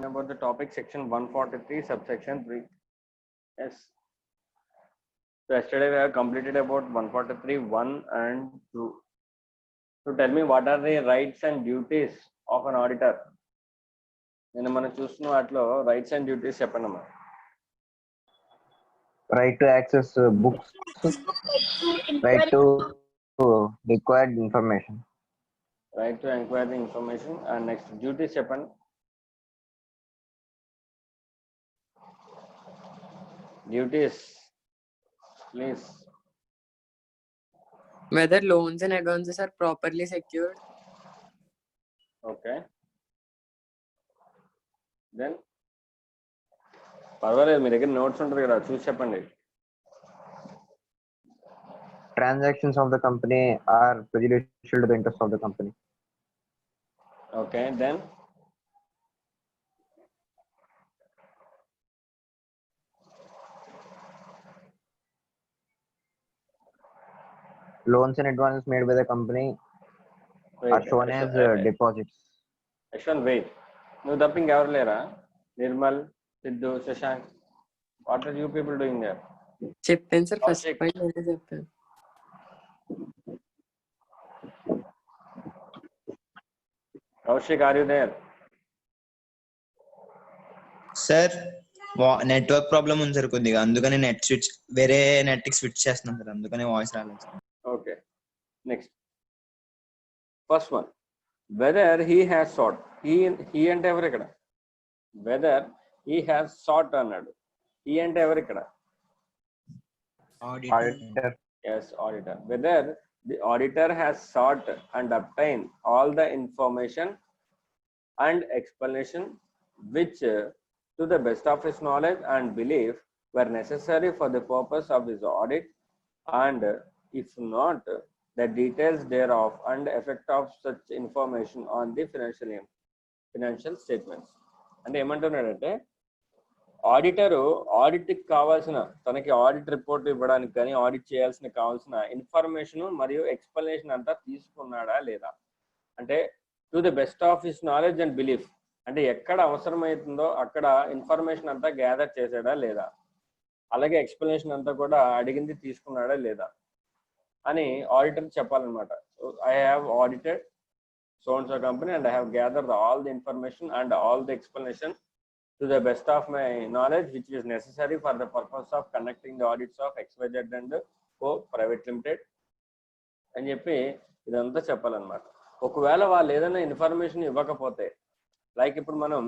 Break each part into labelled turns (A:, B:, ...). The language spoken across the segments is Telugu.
A: About the topic section 143 subsection 3. Yes. So yesterday we have completed about 143 1 and 2. So tell me, what are the rights and duties of an auditor? నేను మనం చూస్తున్న వాటిలో రైట్స్ అండ్ డ్యూటీస్ చెప్పండి అమ్మా.
B: Right to access books, right to required information.
A: Right to acquire the information. And next duties చెప్పండి. Duties, please.
C: Whether loans and advances are properly secured.
A: Okay. Then పర్వాలేదు, మీ దగ్గర నోట్స్ ఉంటుంది కదా, చూసి చెప్పండి.
B: Transactions of the company are prejudicial to the interest of the company.
A: Okay, then
B: Loans and advances made by the company are shown as deposits.
A: Ashwan, wait. నువ్వు తప్ప ఇంకెవరు లేరా? Nirmal, Siddhu, Shashank, what are you people doing there?
C: చెప్పాను సార్, ఫస్ట్ పాయింట్ నేనే చెప్పాను.
A: Kaushik, are you there?
D: Sir network problem ఉంది సార్ కొద్దిగా, అందుకని నెట్ స్విచ్ వేరే నెట్ కి స్విచ్ చేస్తున్నాం సార్, అందుకని వాయిస్ రాలేదు sir.
A: Okay, next first one, whether he has sat. He అంటే ఎవరు ఇక్కడ? వెదర్ హీ హ్యాస్ సాట్ అన్నాడు. హీ అంటే ఎవరు ఇక్కడ?
B: Auditor.
A: Yes, auditor. Whether the auditor has sought and obtained all the information and explanation which to the best of his knowledge and belief were necessary for the purpose of his audit, and if not, the details thereof and effect of such information on the financial statements. అంటే ఏమంటున్నాడంటే, ఆడిటరు ఆడిట్కి కావాల్సిన, తనకి ఆడిట్ రిపోర్ట్ ఇవ్వడానికి కానీ ఆడిట్ చేయాల్సిన కావాల్సిన ఇన్ఫర్మేషన్ మరియు ఎక్స్ప్లెనేషన్ అంతా తీసుకున్నాడా లేదా, అంటే to the best of his knowledge and belief, అంటే ఎక్కడ అవసరమవుతుందో అక్కడ ఇన్ఫర్మేషన్ అంతా గ్యాదర్ చేసాడా లేదా, అలాగే ఎక్స్ప్లెనేషన్ అంతా కూడా అడిగింది తీసుకున్నాడా లేదా అని ఆడిటర్ చెప్పాలన్నమాట. I have audited so and so company and I have gathered all the information and all the explanation to the best of my knowledge which is necessary for the purpose of conducting the audits of XYZ and Co Private Limited అని చెప్పి ఇదంతా చెప్పాలన్నమాట. ఒకవేళ వాళ్ళు ఏదైనా ఇన్ఫర్మేషన్ ఇవ్వకపోతే, లైక్ ఇప్పుడు మనం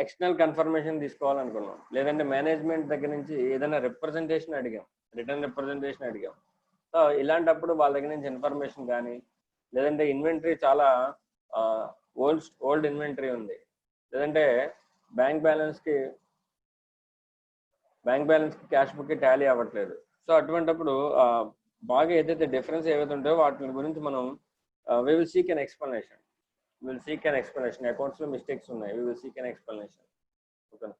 A: ఎక్స్టర్నల్ కన్ఫర్మేషన్ తీసుకోవాలనుకున్నాం, లేదంటే మేనేజ్మెంట్ దగ్గర నుంచి ఏదైనా రిప్రజెంటేషన్ అడిగాం, రిటర్న్ రిప్రజెంటేషన్ అడిగాం. సో ఇలాంటప్పుడు వాళ్ళ దగ్గర నుంచి ఇన్ఫర్మేషన్ కానీ, లేదంటే ఇన్వెంటరీ చాలా ఓల్డ్ ఇన్వెంటరీ ఉంది, లేదంటే బ్యాంక్ బ్యాలెన్స్కి క్యాష్ బుక్కి టాలీ అవ్వట్లేదు. సో అటువంటిప్పుడు బాగా ఏదైతే డిఫరెన్స్ ఏవైతే ఉంటాయో వాటి గురించి మనం we will seek an explanation. అకౌంట్స్లో మిస్టేక్స్ ఉన్నాయి, we will seek an explanation. Okay,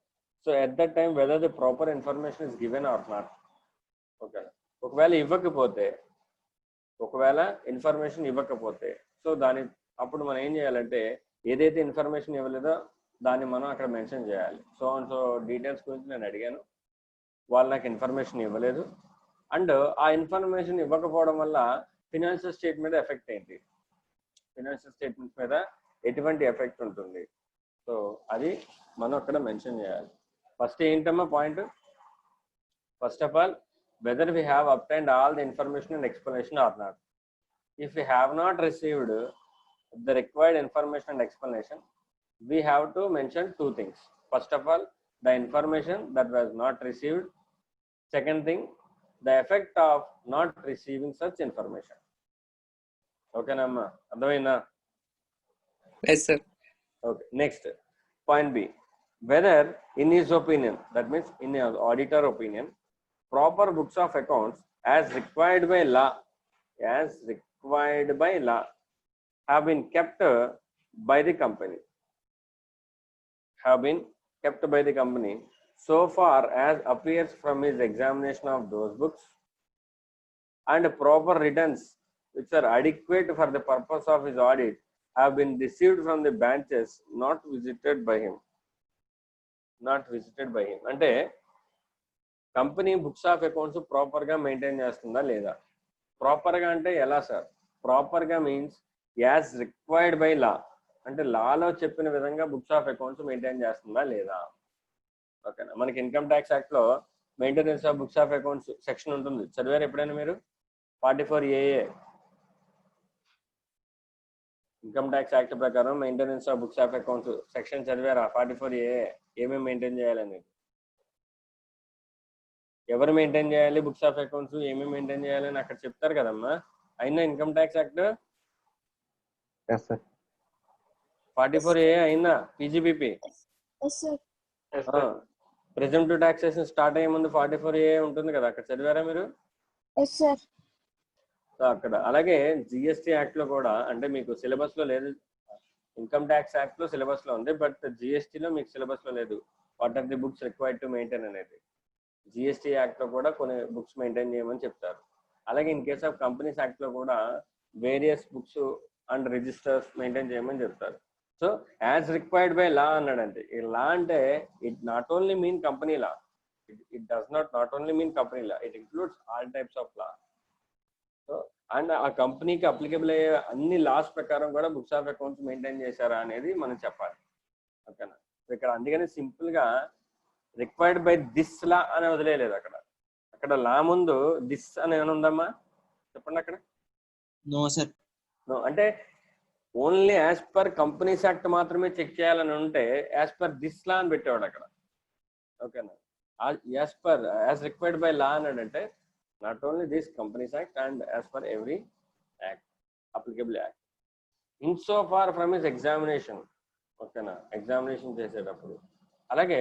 A: so at that time whether the proper information is given or not. Okay, ఒకవేళ ఇన్ఫర్మేషన్ ఇవ్వకపోతే సో అప్పుడు మనం ఏం చేయాలంటే, ఏదైతే ఇన్ఫర్మేషన్ ఇవ్వలేదో దాన్ని మనం అక్కడ మెన్షన్ చేయాలి. సో అండ్ సో డీటెయిల్స్ గురించి నేను అడిగాను, వాళ్ళు నాకు ఇన్ఫర్మేషన్ ఇవ్వలేదు, అండ్ ఆ ఇన్ఫర్మేషన్ ఇవ్వకపోవడం వల్ల ఫినాన్షియల్ స్టేట్మెంట్ మీద ఎఫెక్ట్ ఏంటి, ఫినాన్షియల్ స్టేట్మెంట్స్ మీద ఎటువంటి ఎఫెక్ట్ ఉంటుంది, సో అది మనం అక్కడ మెన్షన్ చేయాలి. ఫస్ట్ ఏంటమ్మా point? First of all, whether we have obtained all the information and explanation or not. If we have not received the required information and explanation, we have to mention two things. First of all, the information that was not received. Second thing, the effect of not receiving such information. Okay namma, advaina?
C: Yes sir.
A: Okay, next point B, whether in his opinion, that means in your auditor opinion, proper books of accounts as required by law have been kept by the company, so far as appears from his examination of those books, and proper returns which are adequate for the purpose of his audit have been received from the branches not visited by him. అంటే company books of accounts proper గా మెయింటైన్ చేస్తుందా లేదా? ప్రాపర్ గా అంటే ఎలా సార్? ప్రాపర్ గా మీన్స్ యాజ్ రిక్వైర్డ్ బై లా, అంటే లాలో చెప్పిన విధంగా బుక్స్ ఆఫ్ అకౌంట్స్ మెయింటైన్ చేస్తుందా లేదా? ఓకేనా. మనకి ఇన్కమ్ ట్యాక్స్ యాక్ట్ లో maintenance of books of accounts section ఉంటుంది, చదివారు ఎప్పుడైనా మీరు? 44AA ఇన్కమ్ ట్యాక్స్ యాక్ట్ ప్రకారం maintenance of books of accounts section చదివారా? 44AA ఏమేమి మెయింటైన్ చేయాలనేది, ఎవరు మెయింటైన్ చేయాలి బుక్స్ ఆఫ్ అకౌంట్స్, ఏమేమి మెయింటైన్ చేయాలని అక్కడ చెప్తారు కదమ్మా. అయినా income tax act
B: Yes, sir.
A: 44AA అయినా PGBP
E: Yes, sir.
A: Presumptive taxation start అయ్యే ముందు 44AA ఉంటుంది కదా, అక్కడ చదివారా మీరు?
E: Yes, sir.
A: సో అక్కడ అలాగే జిఎస్టీ యాక్ట్ లో కూడా, అంటే మీకు సిలబస్ లో లేదు, ఇన్కమ్ ట్యాక్స్ యాక్ట్ లో సిలబస్ లో ఉంది, బట్ జిఎస్టీలో మీకు సిలబస్ లో లేదు what are the books required to maintain అనేది. జిఎస్టీ యాక్ట్ లో కూడా కొన్ని బుక్స్ మెయింటైన్ చేయమని చెప్తారు. అలాగే in case of companies act లో కూడా various books and registers maintain చేయమని చెప్తారు. So as required by law అన్నాడంటే, ఈ లా అంటే it not only mean company law, it does not only mean company law, it includes all types of law. So and ఆ కంపెనీకి అప్లికబుల్ అయ్యే అన్ని లాస్ ప్రకారం కూడా బుక్స్ ఆఫ్ అకౌంట్స్ మెయింటైన్ చేశారా అనేది మనం చెప్పాలి. ఓకేనా. ఇక్కడ అందుకని సింపుల్ గా రిక్వైర్డ్ బై దిస్ లా అని వదిలేదు. అక్కడ లా ముందు దిస్ అని ఏమైనా ఉందమ్మా? చెప్పండి అక్కడ.
D: No sir.
A: నో అంటే only as per companies act మాత్రమే చెక్ చేయాలని ఉంటే యాజ్ పర్ దిస్ లా అని పెట్టేవాడు అక్కడ. ఓకేనా. యాజ్ రిక్వైర్డ్ బై లా అన్నాడంటే not only this companies act and as per every act applicable act in so far from his examination. ఓకేనా. ఎగ్జామినేషన్ చేసేటప్పుడు అలాగే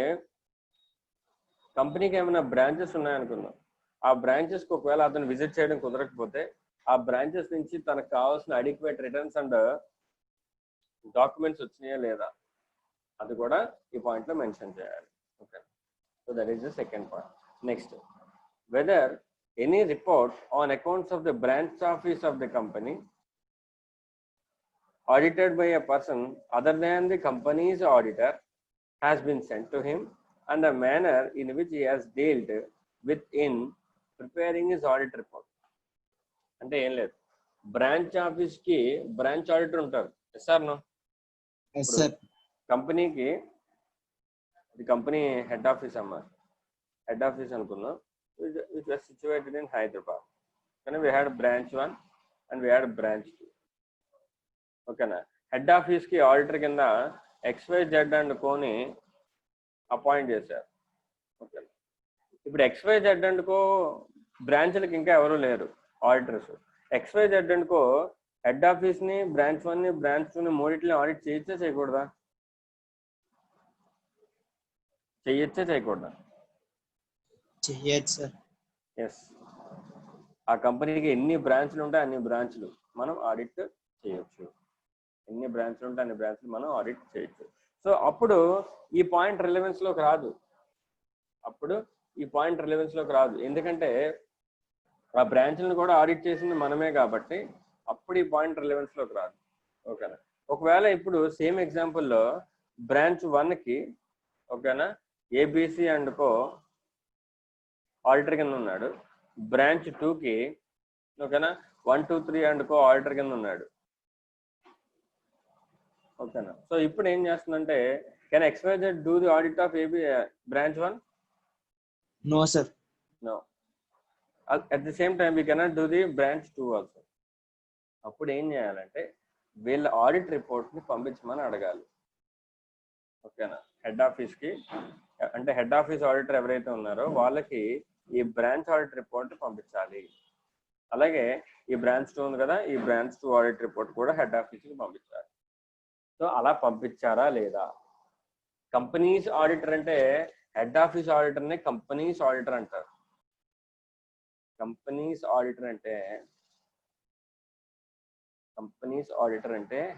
A: కంపెనీకి ఏమైనా బ్రాంచెస్ ఉన్నాయనుకుందాం, ఆ బ్రాంచెస్కి ఒకవేళ అతను విజిట్ చేయడం కుదరకపోతే ఆ బ్రాంచెస్ నుంచి తనకు కావాల్సిన అడిక్వేట్ రిటర్న్స్ అండ్ డాక్యుమెంట్స్ వచ్చినాయా లేదా అది కూడా ఈ పాయింట్ లో మెన్షన్ చేయాలి. Okay. So that is the second point. Next, weather any report on accounts of the branch office of the company audited by a person other than the company's auditor has been sent to him and the manner in which he has dealt with in preparing his audit report. అంటే ఏం లేదు, బ్రాంచ్ ఆఫీస్ కి బ్రాంచ్ ఆడిటర్ ఉంటారు. Yes or no?
D: Yes sir.
A: కంపెనీకి ఇది కంపెనీ హెడ్ ఆఫీస్ అమ్మా, హెడ్ ఆఫీస్ అనుకుందాం, which was situated in Hyderabad. కానీ we had branch 1 and we had branch 2. ఓకేనా. హెడ్ ఆఫీస్ కి ఆడిటర్ కింద XYZ అండ్ కోని అపాయింట్ చేశారు. ఓకేనా. ఇప్పుడు XYZ అండ్ కో బ్రాంచ్లకి ఇంకా ఎవరు లేరు auditors. XYZ and co head office ని, బ్రాంచ్ 1 ని, బ్రాంచ్ 2 ని మూడింటిని ఆడిట్ చేయొచ్చా చేయకూడదా? చేయొచ్చా చేయకూడదా?
D: చెయ్యొచ్చు సార్.
A: ఎస్. ఆ కంపెనీకి ఎన్ని బ్రాంచ్లు ఉంటాయి అన్ని బ్రాంచ్లు మనం ఆడిట్ చేయొచ్చు. ఎన్ని బ్రాంచ్లు ఉంటే అన్ని బ్రాంచ్లు మనం ఆడిట్ చేయొచ్చు. సో అప్పుడు ఈ పాయింట్ రిలవెన్స్ లోకి రాదు. ఎందుకంటే ఆ బ్రాంచ్లను కూడా ఆడిట్ చేసింది మనమే కాబట్టి అప్పుడు ఈ పాయింట్ రిలవెన్స్ లోకి రాదు. ఓకేనా. ఒకవేళ ఇప్పుడు సేమ్ ఎగ్జాంపుల్లో బ్రాంచ్ 1 కి ఓకేనా ABC అండ్ కో ఆడిటర్ కింద ఉన్నాడు, బ్రాంచ్ 2 కి ఓకేనా 1, 2, 3 అండ్ కో ఆడిటర్ కింద ఉన్నాడు. ఓకేనా. సో ఇప్పుడు ఏం చేస్తుందంటే, can XYZ do the audit of branch 1?
D: No sir.
A: No. At the same time we cannot do the branch 2 also. అప్పుడు ఏం చేయాలంటే వీళ్ళ ఆడిట్ రిపోర్ట్ ని పంపించమని అడగాలి. ఓకేనా. హెడ్ ఆఫీస్ కి, అంటే హెడ్ ఆఫీస్ ఆడిటర్ ఎవరైతే ఉన్నారో వాళ్ళకి ఈ బ్రాంచ్ ఆడిట్ రిపోర్ట్ పంపించాలి. అలాగే ఈ బ్రాంచ్ 2 ఉంది కదా, ఈ బ్రాంచ్ 2 ఆడిట్ రిపోర్ట్ కూడా హెడ్ ఆఫీస్ కి పంపించాలి. సో అలా పంపించారా లేదా? కంపెనీస్ ఆడిటర్ అంటే హెడ్ ఆఫీస్ ఆడిటర్ ని కంపెనీస్ ఆడిటర్ అంటారు. కంపెనీస్ ఆడిటర్ అంటే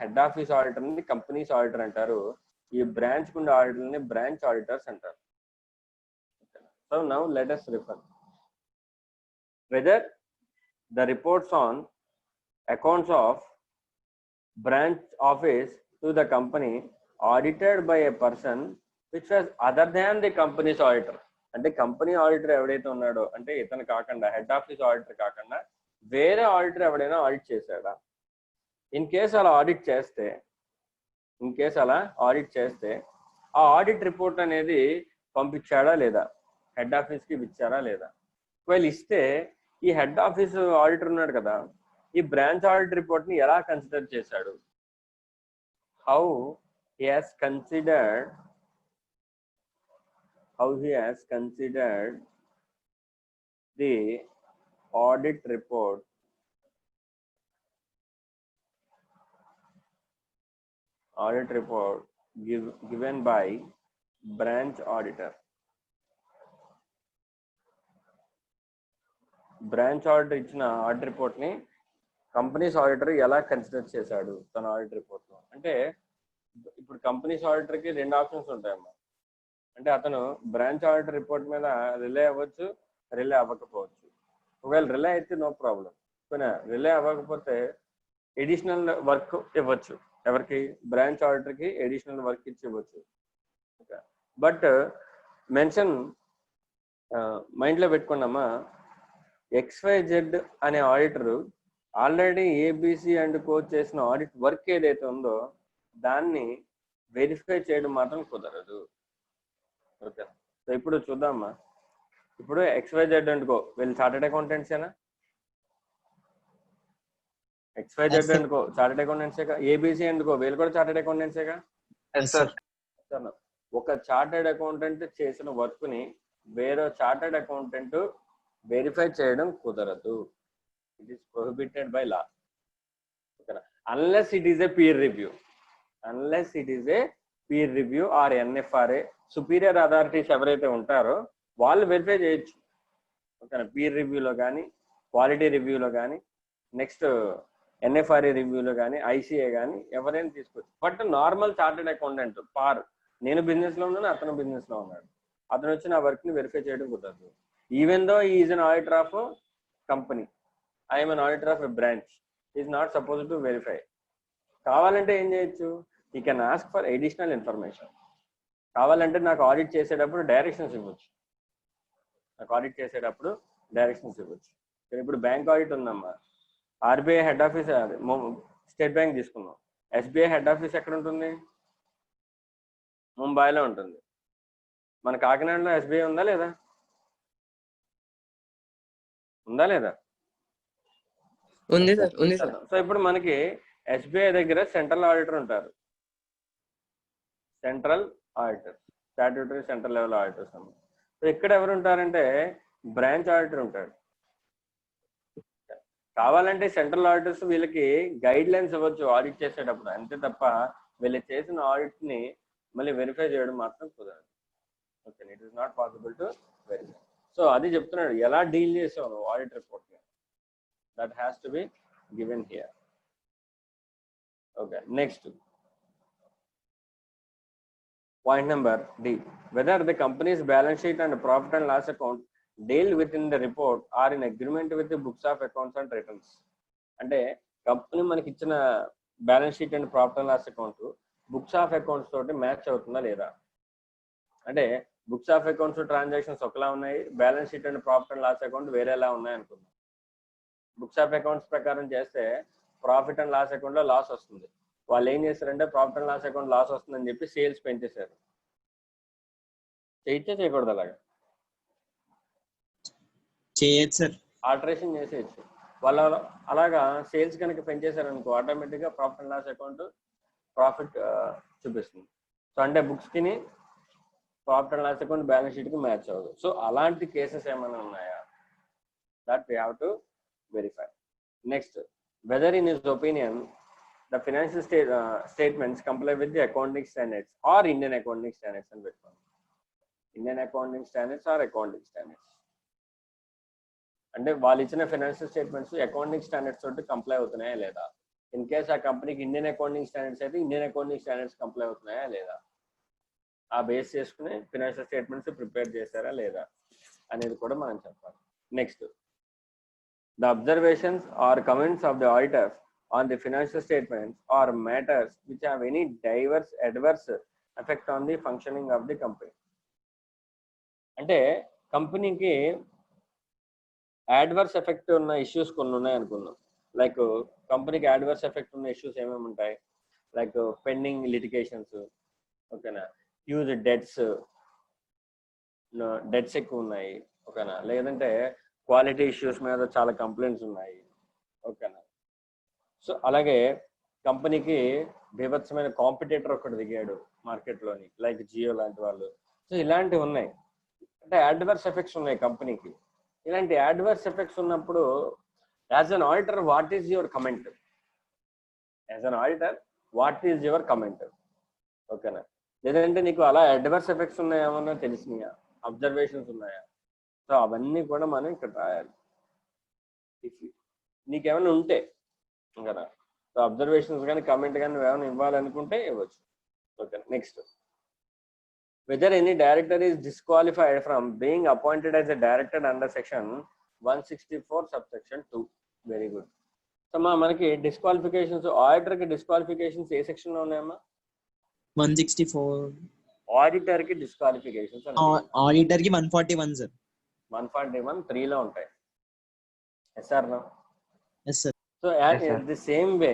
A: హెడ్ ఆఫీస్ ఆడిటర్ ని కంపెనీస్ ఆడిటర్ అంటారు. ఈ బ్రాంచ్ కుండే ఆడిటర్ ని బ్రాంచ్ ఆడిటర్స్ అంటారు. So now let us refer whether the reports on accounts of branch office to the company audited by a person which was other than the company's auditor. అంటే కంపెనీ ఆడిటర్ ఎవడైతే ఉన్నాడో, అంటే ఇతను కాకుండా హెడ్ ఆఫీస్ ఆడిటర్ కాకుండా వేరే ఆడిటర్ ఎవడైనా ఆడిట్ చేశాడా? ఇన్ కేస్ అలా ఆడిట్ చేస్తే ఆ ఆడిట్ రిపోర్ట్ అనేది పంపించాడా లేదా, హెడ్ ఆఫీస్కి ఇచ్చారా లేదా? ఒకవేళ ఇస్తే ఈ హెడ్ ఆఫీస్ ఆడిటర్ ఉన్నాడు కదా, ఈ బ్రాంచ్ ఆడిట్ రిపోర్ట్ ని ఎలా కన్సిడర్ చేశాడు? How he has considered the audit report given by branch auditor. Branch auditor ఇచ్చిన ఆడిట్ రిపోర్ట్ ని కంపెనీస్ ఆడిటర్ ఎలా కన్సిడర్ చేశాడు తన ఆడిట్ రిపోర్ట్ లో? అంటే ఇప్పుడు కంపెనీస్ ఆడిటర్ కి 2 ఆప్షన్స్ ఉంటాయమ్మా. అంటే అతను బ్రాంచ్ ఆడిటర్ రిపోర్ట్ మీద రిలే అవ్వచ్చు, రిలే అవ్వకపోవచ్చు. ఒకవేళ రిలే అయితే నో ప్రాబ్లం, కానీ రిలే అవ్వకపోతే ఎడిషనల్ వర్క్ ఇవ్వచ్చు. ఎవరికి? బ్రాంచ్ ఆడిటర్ కి ఎడిషనల్ వర్క్ ఇచ్చి ఇవ్వచ్చు. బట్ మెన్షన్ మైండ్లో పెట్టుకున్నామా, XYZ అనే ఆడిటర్ ఆల్రెడీ ABC అండ్ కో చేసిన ఆడిట్ వర్క్ ఏదైతే ఉందో దాన్ని వెరిఫై చేయడం మాత్రం కుదరదు. ఓకే, సో ఇప్పుడు చూద్దామా. ఇప్పుడు XYZ అండ్ కో వీళ్ళు చార్టెడ్ అకౌంటెంట్సేనా? XYZ అండ్ కో చార్టెడ్ అకౌంటెంట్సేగా. ABC అండ్ కో వీళ్ళు కూడా చార్టెడ్ అకౌంటెంట్సేగా. ఒక చార్టెడ్ అకౌంటెంట్ చేసిన వర్క్ ని వేరే చార్టెడ్ అకౌంటెంట్ వెరిఫై చేయడం కుదరదు. It is prohibited by law. Unless it is a peer review are NFRA. Superior authorities ఎవరైతే ఉంటారో వాళ్ళు వెరిఫై చేయొచ్చు. ఓకేనా? పీర్ రివ్యూలో కానీ, క్వాలిటీ రివ్యూలో కానీ, నెక్స్ట్ NFRA రివ్యూలో కానీ, ICA కానీ ఎవరైనా తీసుకోవచ్చు. బట్ నార్మల్ చార్టెడ్ అకౌంటెంట్ నేను బిజినెస్ లో ఉన్నాను, అతను బిజినెస్ లో ఉన్నాడు, అతను వచ్చి నా వర్క్ ని వెరిఫై చేయడం కుదరదు. Even though he is an auditor of a company, I am an auditor of a branch, he is not supposed to verify. కావాలంటే ఏం చేయొచ్చు? he can ask for additional information. కావాలంటే నాకు ఆడిట్ చేసేటప్పుడు డైరెక్షన్స్ ఇవ్వచ్చు. ఇప్పుడు బ్యాంక్ ఆడిట్ ఉందమ్మా, RBI head office, state bank తీసుకున్నాం. SBI హెడ్ ఆఫీస్ ఎక్కడ ఉంటుంది? ముంబైలో ఉంటుంది. మన కాకినాడలో SBI ఉందా లేదా?
C: ఉంది సార్, ఉంది సార్.
A: సో ఇప్పుడు మనకి SBI దగ్గర సెంట్రల్ ఆడిటర్ ఉంటారు. స్టాట్యూటరీ సెంట్రల్ లెవెల్ ఆడిటర్స్ అన్నమాట. సో ఇక్కడ ఎవరు ఉంటారంటే బ్రాంచ్ ఆడిటర్ ఉంటాడు. కావాలంటే సెంట్రల్ ఆడిటర్స్ వీళ్ళకి గైడ్ లైన్స్ ఇవ్వచ్చు ఆడిట్ చేసేటప్పుడు, అంతే తప్ప వీళ్ళు చేసిన ఆడిట్ ని మళ్ళీ వెరిఫై చేయడం మాత్రం కుదరదు. Okay, it is not possible to verify. So అది చెప్తున్నాడు, ఎలా డీల్ చేసావు audit report. That has to be given here. Okay, next point number D, whether the company's balance sheet and profit and loss account deal within the report are in agreement with the books of accounts and returns. అంటే కంపెనీ మనకి ఇచ్చిన balance sheet and profit and loss account books of accounts తోటి మ్యాచ్ అవుతుందా లేదా? అంటే బుక్స్ ఆఫ్ అకౌంట్స్ ట్రాన్సాక్షన్స్ ఒకలా ఉన్నాయి, balance sheet and profit and loss account వేరేలా ఉన్నాయి అనుకుందాం. బుక్స్ ఆఫ్ అకౌంట్స్ ప్రకారం చేస్తే ప్రాఫిట్ అండ్ లాస్ అకౌంట్ లో లాస్ వస్తుంది. వాళ్ళు ఏం చేస్తారంటే profit and loss account loss వస్తుందని చెప్పి సేల్స్ పెంచేశారు. చేయకూడదు అలాగా?
D: చేయొచ్చు సార్,
A: ఆల్టరేషన్ చేసేయచ్చు. వాళ్ళు అలాగా సేల్స్ కనుక పెంచేశారు అనుకో, ఆటోమేటిక్ గా profit and loss account profit చూపిస్తుంది. సో అంటే బుక్స్ కి profit and loss account balance sheet కి మ్యాచ్ అవ్వదు. సో అలాంటి కేసెస్ ఏమైనా ఉన్నాయా? That we have to verify. Next, whether in his opinion the financial statements comply with the accounting standards or Indian accounting standards and Indian accounting standards or accounting standards. అంటే వాళ్ళు ఇచ్చిన ఫైనాన్షియల్ స్టేట్మెంట్స్ అకౌంటింగ్ స్టాండర్డ్స్ తోటి కంప్లై అవుతున్నాయా లేదా? ఇన్ కేస్ ఆ కంపెనీకి ఇండియన్ అకౌంటింగ్ స్టాండర్డ్స్ అయితే ఇండియన్ అకౌంటింగ్ స్టాండర్డ్స్ కంప్లై అవుతున్నాయా లేదా? ఆ బేస్ చేసుకుని ఫైనాన్షియల్ స్టేట్మెంట్స్ ప్రిపేర్ చేశారా లేదా అనేది కూడా మనం చెప్పాలి. Next, the observations or comments of the auditor on the financial statements or matters which have any diverse adverse effect on the functioning of the company. అంటే కంపెనీకి యాడ్వర్స్ ఎఫెక్ట్ ఉన్న ఇష్యూస్ కొన్ని ఉన్నాయి అనుకుందాం. లైక్ కంపెనీకి యాడ్వర్స్ ఎఫెక్ట్ ఉన్న ఇష్యూస్ ఏమేమి ఉంటాయి? లైక్ పెండింగ్ లిటిగేషన్స్, ఓకేనా, హ్యూజ్ డెట్స్ ఎక్కువ ఉన్నాయి, ఓకేనా, లేదంటే క్వాలిటీ ఇష్యూస్ మీద చాలా కంప్లైంట్స్ ఉన్నాయి, ఓకేనా. సో అలాగే కంపెనీకి బీభత్సమైన కాంపిటేటర్ ఒకటి దిగాడు మార్కెట్లోని, లైక్ జియో లాంటి వాళ్ళు. సో ఇలాంటివి ఉన్నాయి, అంటే యాడ్వర్స్ ఎఫెక్ట్స్ ఉన్నాయి కంపెనీకి. ఇలాంటి యాడ్వర్స్ ఎఫెక్ట్స్ ఉన్నప్పుడు as an auditor what is your comment? As an auditor what is your comment? ఓకేనా. లేదంటే నీకు అలా అడ్వర్స్ ఎఫెక్ట్స్ ఉన్నాయేమన్నా తెలిసినాయా, అబ్జర్వేషన్స్ ఉన్నాయా? సో అవన్నీ కూడా మనం ఇక్కడ రాయాలి. నీకేమైనా ఉంటే ఓకేనా, సో అబ్జర్వేషన్స్ కానీ కమెంట్ కానీ ఏమైనా ఇవ్వాలనుకుంటే ఇవ్వచ్చు. Okay, next, whether any director is disqualified from being appointed as a director under section 164 subsection 2. Very good. So మనకి డిస్క్వాలిఫికేషన్స్, ఆడిటర్ కి డిస్క్వాలిఫికేషన్స్ ఏ సెక్షన్ లో ఉన్నాయమ్మా?
D: 164.
A: ఆడిటర్ కి డిస్క్వాలిఫికేషన్స్
D: ఆడిటర్ కి 141 సార్.
A: 141 3 లో ఉంటాయి. Yes sir no?
D: Yes sir.
A: So the same way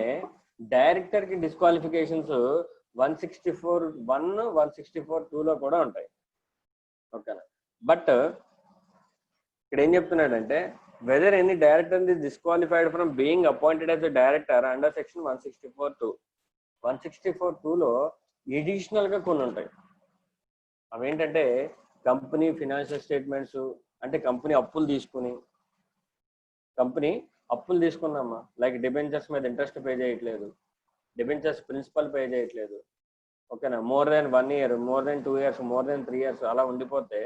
A: director కి డిస్క్వాలిఫికేషన్స్ 164(1), 164(2) లో కూడా ఉంటాయి. ఓకేనా. బట్ ఇక్కడ ఏం చెప్తున్నాడంటే whether any director is disqualified from being appointed as a director under section 164(2). 164(2)లో ఎడిషనల్ గా కొన్ని ఉంటాయి. అవేంటంటే కంపెనీ ఫినాన్షియల్ స్టేట్మెంట్స్, అంటే కంపెనీ అప్పులు తీసుకున్నామా, లైక్ డిబెంచర్స్ మీద ఇంట్రెస్ట్ పే చేయట్లేదు, డిబెంచర్స్ ప్రిన్సిపల్ పే చేయట్లేదు, ఓకేనా, more than 1 year, more than 2 years, more than 3 years అలా ఉండిపోతే,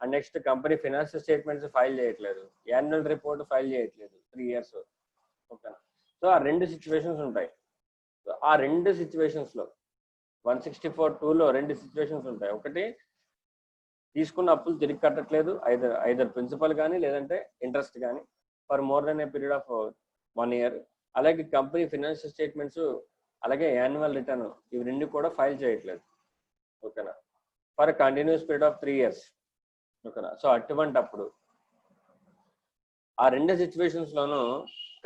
A: and next company financial statements file చేయట్లేదు, యాన్యువల్ రిపోర్ట్ ఫైల్ చేయట్లేదు 3 years, ఓకేనా. సో ఆ 2 సిచ్యువేషన్స్ ఉంటాయి. సో ఆ 2 సిచ్యువేషన్స్లో 164(2)లో 2 సిచ్యువేషన్స్ ఉంటాయి. ఒకటి, తీసుకున్న అప్పులు తిరిగి కట్టట్లేదు, ఐదర్ ప్రిన్సిపల్ కానీ లేదంటే ఇంట్రెస్ట్ కానీ, for more than a period of 1 year. అలాగే కంపెనీ ఫినాన్షియల్ స్టేట్మెంట్స్ అలాగే యాన్యువల్ రిటర్న్ ఇవి 2 కూడా ఫైల్ చేయట్లేదు, ఓకేనా, for continuous period of 3 years, ఓకేనా. సో అప్పుడు ఆ 2 సిచ్యువేషన్స్ లోనూ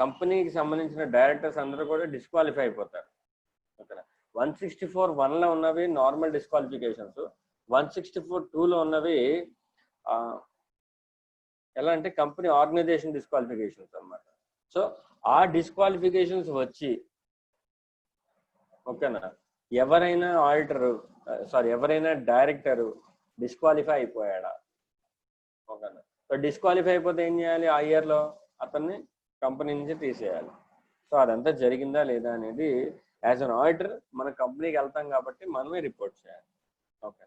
A: కంపెనీకి సంబంధించిన డైరెక్టర్స్ అందరూ కూడా డిస్క్వాలిఫై అయిపోతారు, ఓకేనా. 164(1)లో ఉన్నవి నార్మల్ డిస్క్వాలిఫికేషన్స్, 164(2)లో ఉన్నవి ఎలా అంటే కంపెనీ ఆర్గనైజేషన్ డిస్క్వాలిఫికేషన్స్ అన్నమాట. సో ఆ డిస్క్వాలిఫికేషన్స్ వచ్చి, ఓకేనా, ఎవరైనా డైరెక్టర్ డిస్క్వాలిఫై అయిపోయాడా, ఓకేనా. సో డిస్క్వాలిఫై అయిపోతే ఏం చేయాలి? ఆ ఇయర్లో అతన్ని కంపెనీ నుంచి తీసేయాలి. సో అదంతా జరిగిందా లేదా అనేది యాజ్ అన్ ఆడిటర్ మన కంపెనీకి వెళ్తాం కాబట్టి మనమే రిపోర్ట్ చేయాలి. Okay,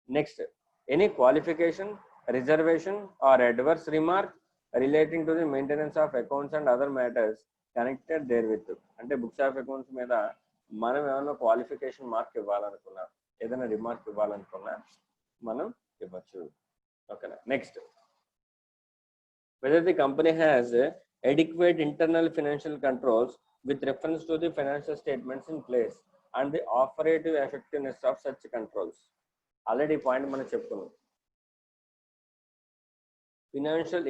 A: next, any qualification, reservation or adverse remark relating to the maintenance of accounts and other matters connected therewith. అంటే బుక్స్ ఆఫ్ అకౌంట్స్ మీద మనం ఏమైనా క్వాలిఫికేషన్ మార్క్ ఇవ్వాలనుకున్నా, ఏదైనా రిమార్క్ ఇవ్వాలనుకున్నా మనం ఇవ్వచ్చు, ఓకేనా. Next, whether the company has adequate internal financial controls with reference to the financial statements in place and the operative effectiveness of such controls. Already point మనం చెప్పుకున్నాం.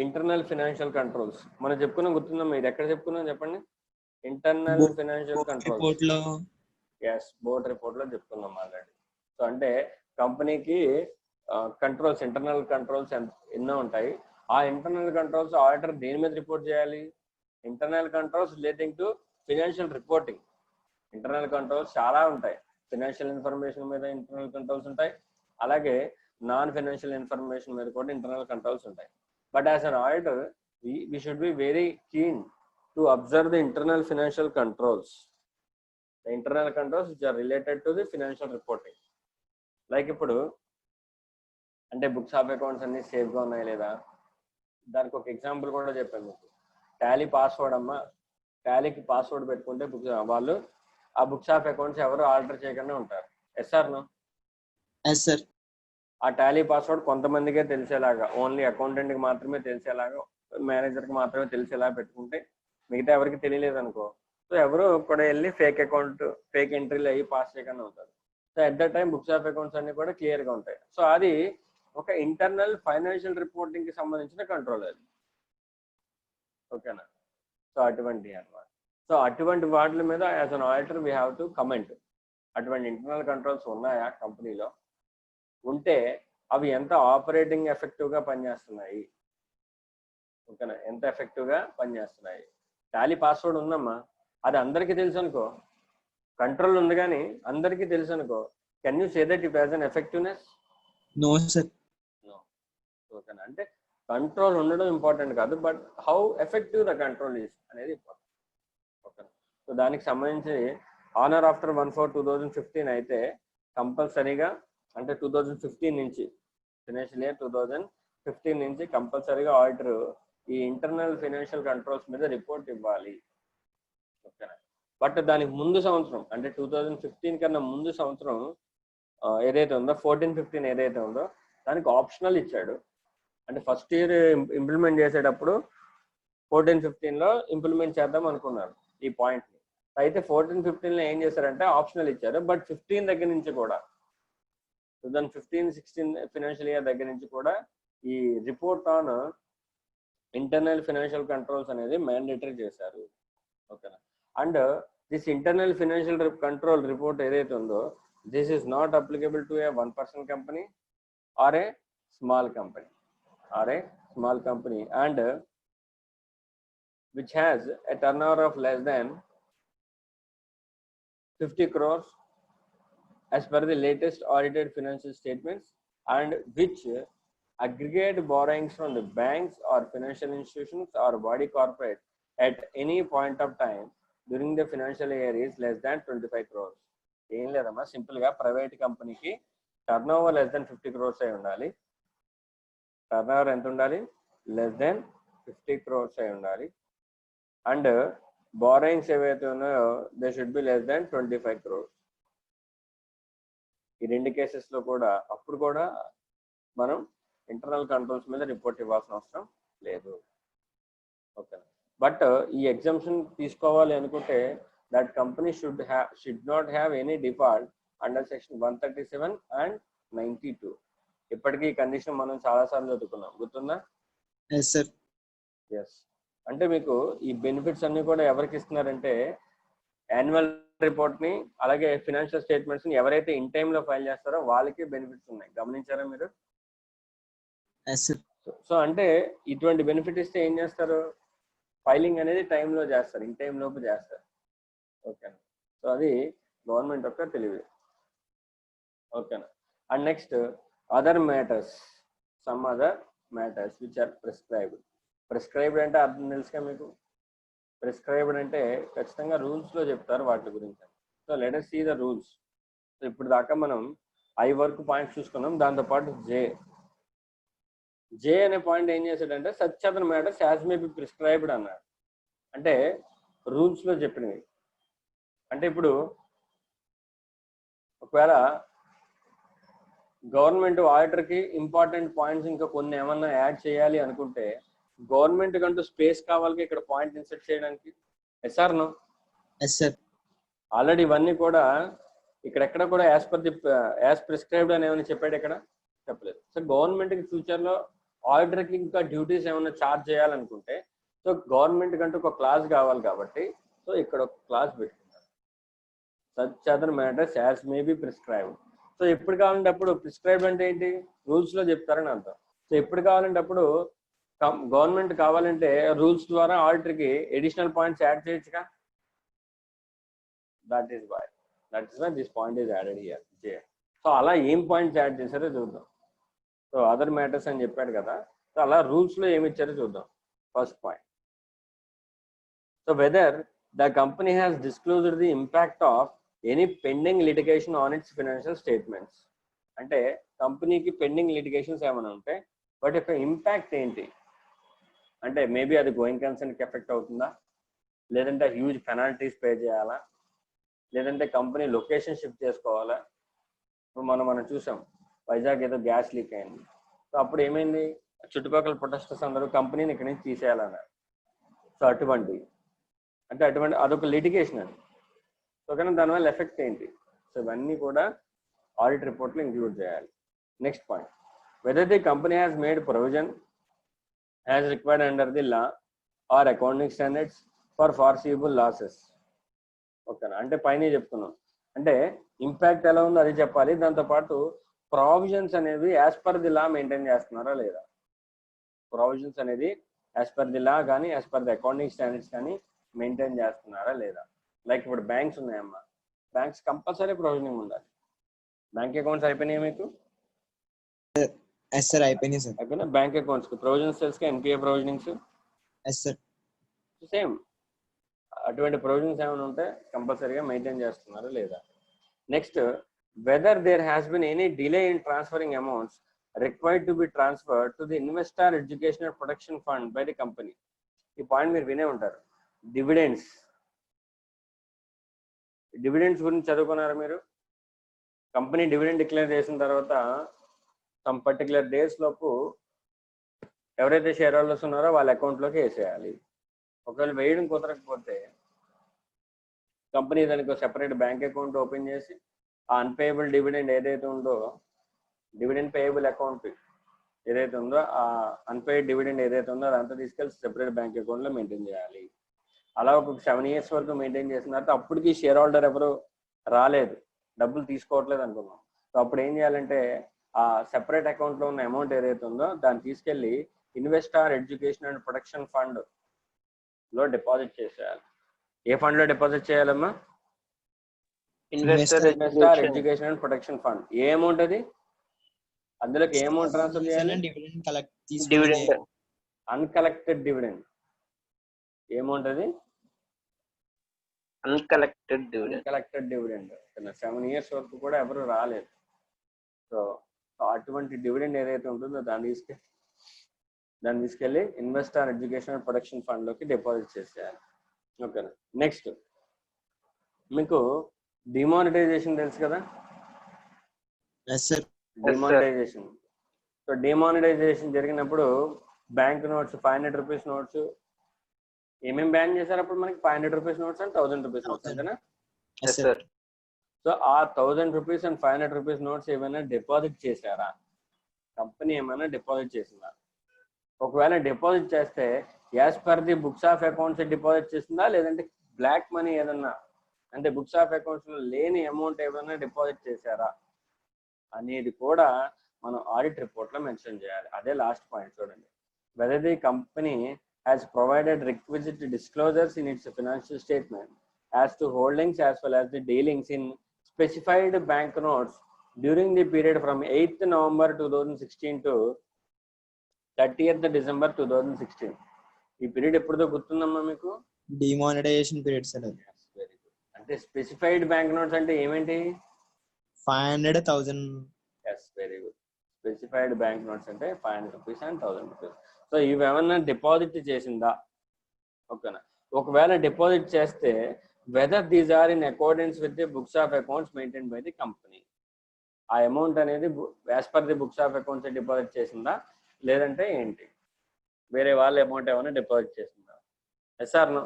A: ఇంటర్నల్ ఫినాన్షియల్ కంట్రోల్స్ మనం చెప్పుకున్నాం, గుర్తుందా? మీరు ఎక్కడ చెప్పుకున్నాం చెప్పండి? Internal financial controls, yes, board report లో చెప్పుకున్నాం ఆల్రెడీ. సో అంటే కంపెనీకి కంట్రోల్స్, ఇంటర్నల్ కంట్రోల్స్ ఎన్నో ఉంటాయి. ఆ ఇంటర్నల్ కంట్రోల్స్ ఆడిటర్ దేని మీద రిపోర్ట్ చేయాలి? Internal controls relating to financial reporting. Internal controls చాలా ఉంటాయి. ఫినాన్షియల్ ఇన్ఫర్మేషన్ మీద ఇంటర్నల్ కంట్రోల్స్ ఉంటాయి, అలాగే నాన్ ఫైనాన్షియల్ ఇన్ఫర్మేషన్ మీద కూడా ఇంటర్నల్ కంట్రోల్స్ ఉంటాయి. But as an auditor we should be very keen to observe the internal financial controls, the internal controls which are related to the financial reporting. Like ఇప్పుడు అంటే బుక్స్ ఆఫ్ అకౌంట్స్ అన్ని సేఫ్గా ఉన్నాయి లేదా, దానికి ఒక ఎగ్జాంపుల్ కూడా చెప్పాను మీకు. టాలీ పాస్వర్డ్ అమ్మ, టాలీకి పాస్వర్డ్ పెట్టుకుంటే వాళ్ళు ఆ బుక్స్ ఆఫ్ అకౌంట్స్ ఎవరు ఆల్టర్ చేయకుండా ఉంటారు. Yes sir no?
D: Yes sir.
A: ఆ టాలీ పాస్వర్డ్ కొంతమందికే తెలిసేలాగా, ఓన్లీ అకౌంటెంట్కి మాత్రమే తెలిసేలాగా, మేనేజర్కి మాత్రమే తెలిసేలా పెట్టుకుంటే మిగతా ఎవరికి తెలియలేదు అనుకో, సో ఎవరు కూడా వెళ్ళి ఫేక్ ఎంట్రీలు అయ్యి పాస్ చేయకుండా ఉంటారు. So at the time books of accounts అన్ని కూడా క్లియర్గా ఉంటాయి. సో అది ఒక ఇంటర్నల్ ఫైనాన్షియల్ రిపోర్టింగ్ కి సంబంధించిన కంట్రోల్ అది. ఓకేనా? సో అటువంటి అన్నమాట. సో అటువంటి వాటి మీద as an auditor we have to comment. అటువంటి ఇంటర్నల్ కంట్రోల్స్ ఉన్నాయా కంపెనీలో, ఉంటే అవి ఎంత ఆపరేటింగ్ ఎఫెక్టివ్గా పనిచేస్తున్నాయి. ఓకేనా? ఎంత ఎఫెక్టివ్గా పనిచేస్తున్నాయి. టాలీ పాస్వర్డ్ ఉందమ్మా, అది అందరికీ తెలుసు అనుకో, కంట్రోల్ ఉంది కానీ అందరికీ తెలుసు అనుకో, can you say that it has an effectiveness?
D: No sir.
A: No. ఓకేనా? అంటే కంట్రోల్ ఉండడం ఇంపార్టెంట్ కాదు, but how effective the control is అనేది ఇంపార్టెంట్. ఓకేనా? సో దానికి సంబంధించి ఆనర్ ఆఫ్టర్ 1/4/2015 అయితే కంపల్సరీగా, అంటే 2015 నుంచి, ఫైనాన్షియల్ ఇయర్ 2015 నుంచి కంపల్సరీగా ఆడిటర్ ఈ ఇంటర్నల్ ఫైనాన్షియల్ కంట్రోల్స్ మీద రిపోర్ట్ ఇవ్వాలి. ఓకేనా? బట్ దానికి ముందు సంవత్సరం, అంటే 2015 కన్నా ముందు సంవత్సరం ఏదైతే ఉందో 14-15 ఏదైతే ఉందో దానికి ఆప్షనల్ ఇచ్చాడు. అంటే ఫస్ట్ ఇయర్ ఇంప్లిమెంట్ చేసేటప్పుడు 14-15లో ఇంప్లిమెంట్ చేద్దాం అనుకున్నారు ఈ పాయింట్ని. అయితే 14-15లో ఏం చేశారంటే ఆప్షనల్ ఇచ్చారు. బట్ 15 దగ్గర నుంచి కూడా 2015-16 ఫైనాన్షియల్ ఇయర్ దగ్గర నుంచి కూడా ఈ report on internal financial controls అనేది మ్యాండేటరీ చేశారు. ఓకేనా? And this internal financial control report ఏదైతే ఉందో, this is not applicable to a 1-person company or a small company and which has a turnover of less than 50 crores as per the latest audited financial statements, and which aggregate borrowings from the banks or financial institutions or body corporate at any point of time during the financial year is less than 25 crores. ఏం లేదమ్మా, సింపుల్ గా ప్రైవేట్ కంపెనీకి turn over less than 50 crores అయి ఉండాలి. టర్న్ ఓవర్ ఎంత ఉండాలి? లెస్ దెన్ 50 crores అయి ఉండాలి. అండ్ బారోయింగ్స్ ఏవైతే ఉన్నాయో they should be less than 25 crores. ఈ రెండు కేసెస్ లో కూడా అప్పుడు కూడా మనం ఇంటర్నల్ కంట్రోల్స్ మీద రిపోర్ట్ ఇవ్వాల్సిన అవసరం లేదు. ఓకే. బట్ ఈ ఎగ్జామ్షన్ తీసుకోవాలి అనుకుంటే that company should not have any default under section 137 and 92. ఇప్పటికీ ఈ కండిషన్ మనం చాలాసార్లు చదువుకున్నాం, గుర్తుందా?
D: Yes sir.
A: ఎస్. అంటే మీకు ఈ బెనిఫిట్స్ అన్ని కూడా ఎవరికి ఇస్తున్నారంటే యాన్యువల్ రిపోర్ట్ ని అలాగే ఫినాన్షియల్ స్టేట్మెంట్స్ ని ఎవరైతే ఇన్ టైమ్ లో ఫైల్ చేస్తారో వాళ్ళకి బెనిఫిట్స్ ఉన్నాయి. గమనించారా మీరు? సో అంటే ఇటువంటి బెనిఫిట్ ఇస్తే ఏం చేస్తారు? ఫైలింగ్ అనేది టైంలో చేస్తారు, ఇన్ టైం లోపు చేస్తారు. ఓకేనా? సో అది గవర్నమెంట్ యొక్క తెలివి. ఓకేనా? And next other matters, some other matters which are prescribed. Prescribed అంటే అర్థం తెలుసుగా మీకు? ప్రిస్క్రైబ్డ్ అంటే ఖచ్చితంగా రూల్స్లో చెప్తారు వాటి గురించి. So let us see the rules. So ఇప్పుడు దాకా మనం ఐ వరకు పాయింట్స్ చూసుకున్నాం, దాంతోపాటు జే అనే పాయింట్ ఏం చేశాడంటే such other matters as may be prescribed అన్నాడు. అంటే రూల్స్లో చెప్పినవి. అంటే ఇప్పుడు ఒకవేళ గవర్నమెంట్ ఆడిటర్కి ఇంపార్టెంట్ పాయింట్స్ ఇంకా కొన్ని ఏమన్నా యాడ్ చేయాలి అనుకుంటే గవర్నమెంట్ కంటూ స్పేస్ కావాలి ఇక్కడ పాయింట్ ఇన్సర్ట్ చేయడానికి. Yes or no?
D: Yes sir.
A: Already ఇవన్నీ కూడా ఇక్కడెక్కడ కూడా యాజ్ ప్రిస్క్రైబ్డ్ అని ఏమైనా చెప్పాడు? ఇక్కడ చెప్పలేదు. సో గవర్నమెంట్కి ఫ్యూచర్లో ఆడిటర్కి ఇంకా డ్యూటీస్ ఏమైనా చార్జ్ చేయాలనుకుంటే సో గవర్నమెంట్ కంటూ ఒక క్లాస్ కావాలి కాబట్టి సో ఇక్కడ ఒక క్లాస్ పెట్టుకున్నారు, such other matters as may be prescribed. So ఎప్పుడు కావాలంటే అప్పుడు ప్రిస్క్రైబ్డ్ అంటే ఏంటి? రూల్స్లో చెప్తారని అర్థం. సో ఎప్పుడు కావాలంటే అప్పుడు గవర్నమెంట్ కావాలంటే రూల్స్ ద్వారా ఆడిటర్కి అడిషనల్ పాయింట్స్ యాడ్ చేయొచ్చుగా. That is why this point is added here. So అలా ఏం పాయింట్స్ యాడ్ చేశారో చూద్దాం. సో అదర్ మ్యాటర్స్ అని చెప్పాడు కదా, సో అలా రూల్స్లో ఏమి ఇచ్చారో చూద్దాం. First point, so whether the company has disclosed the impact of any pending litigation on it's financial statements. అంటే కంపెనీకి పెండింగ్ లిటిగేషన్స్ ఏమైనా ఉంటే వాటి యొక్క ఇంపాక్ట్ ఏంటి అంటే మేబీ అది గోయింగ్ కన్సర్న్కి ఎఫెక్ట్ అవుతుందా, లేదంటే హ్యూజ్ పెనాల్టీస్ పే చేయాలా, లేదంటే కంపెనీ లొకేషన్ షిఫ్ట్ చేసుకోవాలా. ఇప్పుడు మనం చూసాం వైజాగ్ ఏదో గ్యాస్ లీక్ అయింది. సో అప్పుడు ఏమైంది? చుట్టుపక్కల ప్రొటెస్టర్స్ అందరూ కంపెనీని ఇక్కడి నుంచి తీసేయాలన్నారు. సో అటువంటి అంటే అటువంటి అదొక లిటిగేషన్ అది. సో కానీ దానివల్ల ఎఫెక్ట్ ఏంటి? సో ఇవన్నీ కూడా ఆడిట్ రిపోర్ట్లో ఇంక్లూడ్ చేయాలి. Next point, whether the company has made provision as required under the law or accounting standards for foreseeable losses. ఓకేనా, అంటే పైన చెప్తున్నాం, అంటే ఇంపాక్ట్ ఎలా ఉందో అది చెప్పాలి. దాంతోపాటు ప్రావిజన్స్ అనేవి as per the law maintain చేస్తున్నారా లేదా, ప్రావిజన్స్ అనేది యాజ్ పర్ ది లా కానీ as per the accounting standards కానీ మెయింటైన్ చేస్తున్నారా లేదా. లైక్ ఇప్పుడు బ్యాంక్స్ ఉన్నాయమ్మా, బ్యాంక్స్ కంపల్సరీ ప్రొవిజనింగ్ ఉండాలి. బ్యాంక్ అకౌంట్స్ అయిపోయినాయి మీకు?
D: ఎస్ సార్, అయిపోయినాయి సార్.
A: అయిపోయినా బ్యాంక్ అకౌంట్స్కి ప్రొవిజన్స్ తెలుసుగా, NPA provisionings
D: yes sir.
A: Same అటువంటి ప్రొవిజన్స్ ఏమైనా ఉంటే కంపల్సరీగా మెయింటైన్ చేస్తున్నారా లేదా. Next, whether there has been any delay in transferring amounts required to be transferred to the investor educational protection fund by the company. ఈ పాయింట్ మీరు వినే ఉంటారు. డివిడెండ్స్ గురించి చదువుకున్నారా మీరు? కంపెనీ డివిడెండ్ డిక్లేర్ చేసిన తర్వాత సమ్ పర్టికులర్ డేస్ లోపు ఎవరైతే షేర్ హోల్డర్స్ ఉన్నారో వాళ్ళ అకౌంట్లోకి వేసేయాలి. ఒకవేళ వేయడం కుదరకపోతే కంపెనీ దానికి ఒక సెపరేట్ బ్యాంక్ అకౌంట్ ఓపెన్ చేసి ఆ అన్పేయబుల్ డివిడెండ్ ఏదైతే ఉందో, డివిడెండ్ పేయబుల్ అకౌంట్ ఏదైతే ఉందో, ఆ అన్పేయిడ్ డివిడెండ్ ఏదైతే ఉందో అదంతా తీసుకెళ్ళి సెపరేట్ బ్యాంక్ అకౌంట్లో మెయింటైన్ చేయాలి. అలా ఒక 7 years వరకు మెయింటైన్ చేసిన తర్వాత అప్పటికి షేర్ హోల్డర్ ఎవరు రాలేదు, డబ్బులు తీసుకోవట్లేదు అనుకున్నాం. సో అప్పుడు ఏం చేయాలంటే ఆ సెపరేట్ అకౌంట్లో ఉన్న అమౌంట్ ఏదైతే ఉందో దాన్ని తీసుకెళ్ళి investor education and protection fund లో డిపాజిట్ చేసేయాలి. ఏ ఫండ్ లో డిపాజిట్ చేయాలమ్మా? Investor education and protection fund. ఏ అమౌంట్ అది? అందులోకి ఏ అమౌంట్ ట్రాన్స్ఫర్ చేయాలి?
C: డివిడెండ్.
A: Uncollected dividend. ఏ అమౌంట్ అది?
C: Uncollected dividend.
A: Uncollected dividend 7 years వరకు కూడా ఎవరు రాలేదు. సో అటువంటి డివిడెండ్ ఏదైతే ఉంటుందో దాన్ని తీసుకెళ్ళి investor education and protection fund లోకి డిపాజిట్ చేసేయాలి. ఓకేనా. నెక్స్ట్, మీకు డిమానిటైజేషన్ తెలుసు కదా?
D: Yes sir.
A: Demonetization. So demonetization జరిగినప్పుడు బ్యాంక్ నోట్స్, 500 rupees నోట్స్ ఏమేమి బ్యాన్ చేశారు అప్పుడు మనకి? 500 rupees notes and 1000 rupees notes అంతేనా?
D: Yes sir.
A: సో ఆ 1000 rupees అండ్ 500 rupees నోట్స్ ఏమైనా డిపాజిట్ చేశారా? కంపెనీ ఏమైనా డిపాజిట్ చేసిందా? ఒకవేళ డిపాజిట్ చేస్తే as per the books of accounts deposit చేసిందా, లేదంటే బ్లాక్ మనీ ఏదన్నా అంటే బుక్స్ ఆఫ్ అకౌంట్స్ లో లేని అమౌంట్ ఏమైనా డిపాజిట్ చేశారా అనేది కూడా మనం ఆడిట్ రిపోర్ట్ లో మెన్షన్ చేయాలి. అదే లాస్ట్ పాయింట్ చూడండి. Whether the company has provided requisite disclosures in its financial statement as to holdings as well as the dealings in specified bank notes during the period from 8th November 2016 to 30th December 2016. ఈ పీరియడ్ ఎప్పుడుదో గుర్తుందమ్మా మీకు?
D: Demonetization period sir.
A: Very good. అంటే స్పెసిఫైడ్ బ్యాంక్ నోట్స్ అంటే ఏమేంటి?
D: 500, 1000.
A: Yes, very good. Specified bank notes అంటే 500 rupees and 1000 rupees. సో ఇవి ఏమన్నా డిపాజిట్ చేసిందా? ఓకేనా. ఒకవేళ డిపాజిట్ చేస్తే whether these are in accordance with the books of accounts maintain by the company. ఆ అమౌంట్ అనేది as per the books of accounts deposit చేసిందా, లేదంటే ఏంటి వేరే వాళ్ళ అమౌంట్ ఏమైనా డిపాజిట్ చేసిందా? Yes or no?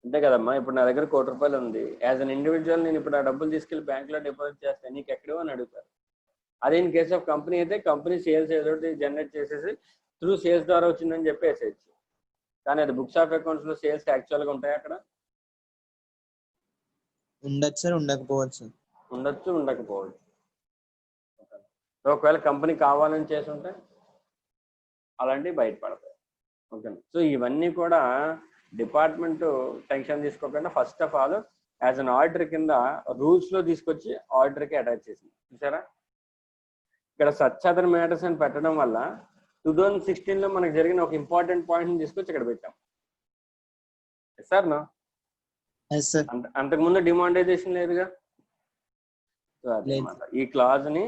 A: అంతే కదమ్మా. ఇప్పుడు నా దగ్గర 1 కోటి రూపాయలు ఉంది. యాజ్ అన్ ఇండివిజువల్ నేను ఇప్పుడు ఆ డబ్బులు తీసుకెళ్ళి బ్యాంక్లో డిపాజిట్ చేస్తే నీకు ఎక్కడో అని అడుగుతారు. అదే ఇన్ కేస్ ఆఫ్ కంపెనీ అయితే కంపెనీ సేల్స్ ఏదో జనరేట్ చేసేసి త్రూ సేల్స్ ద్వారా వచ్చిందని చెప్పి వేసేయచ్చు. కానీ అది బుక్స్ ఆఫ్ అకౌంట్స్ లో సేల్స్ యాక్చువల్గా ఉంటాయి అక్కడ?
D: ఉండొచ్చు సార్, ఉండకపోవచ్చు.
A: ఉండొచ్చు, ఉండకపోవచ్చు. ఒకవేళ కంపెనీ కావాలని చేసి ఉంటే అలాంటివి బయటపడతాయి. ఓకే. సో ఇవన్నీ కూడా డిపార్ట్మెంట్ టెన్షన్ తీసుకోకుండా first of all as an order కింద రూల్స్ లో తీసుకొచ్చి ఆర్డర్కి అటాచ్ చేసింది. చూసారా? ఇక్కడ సచ్ అదర్ మ్యాటర్స్ అని పెట్టడం వల్ల 2016 లో మనకు జరిగిన ఒక ఇంపార్టెంట్ పాయింట్ తీసుకొచ్చి ఇక్కడ పెట్టాం. సార్ నా అంతకుముందు డిమానిటైజేషన్ లేదుగా. ఈ క్లాజ్ ని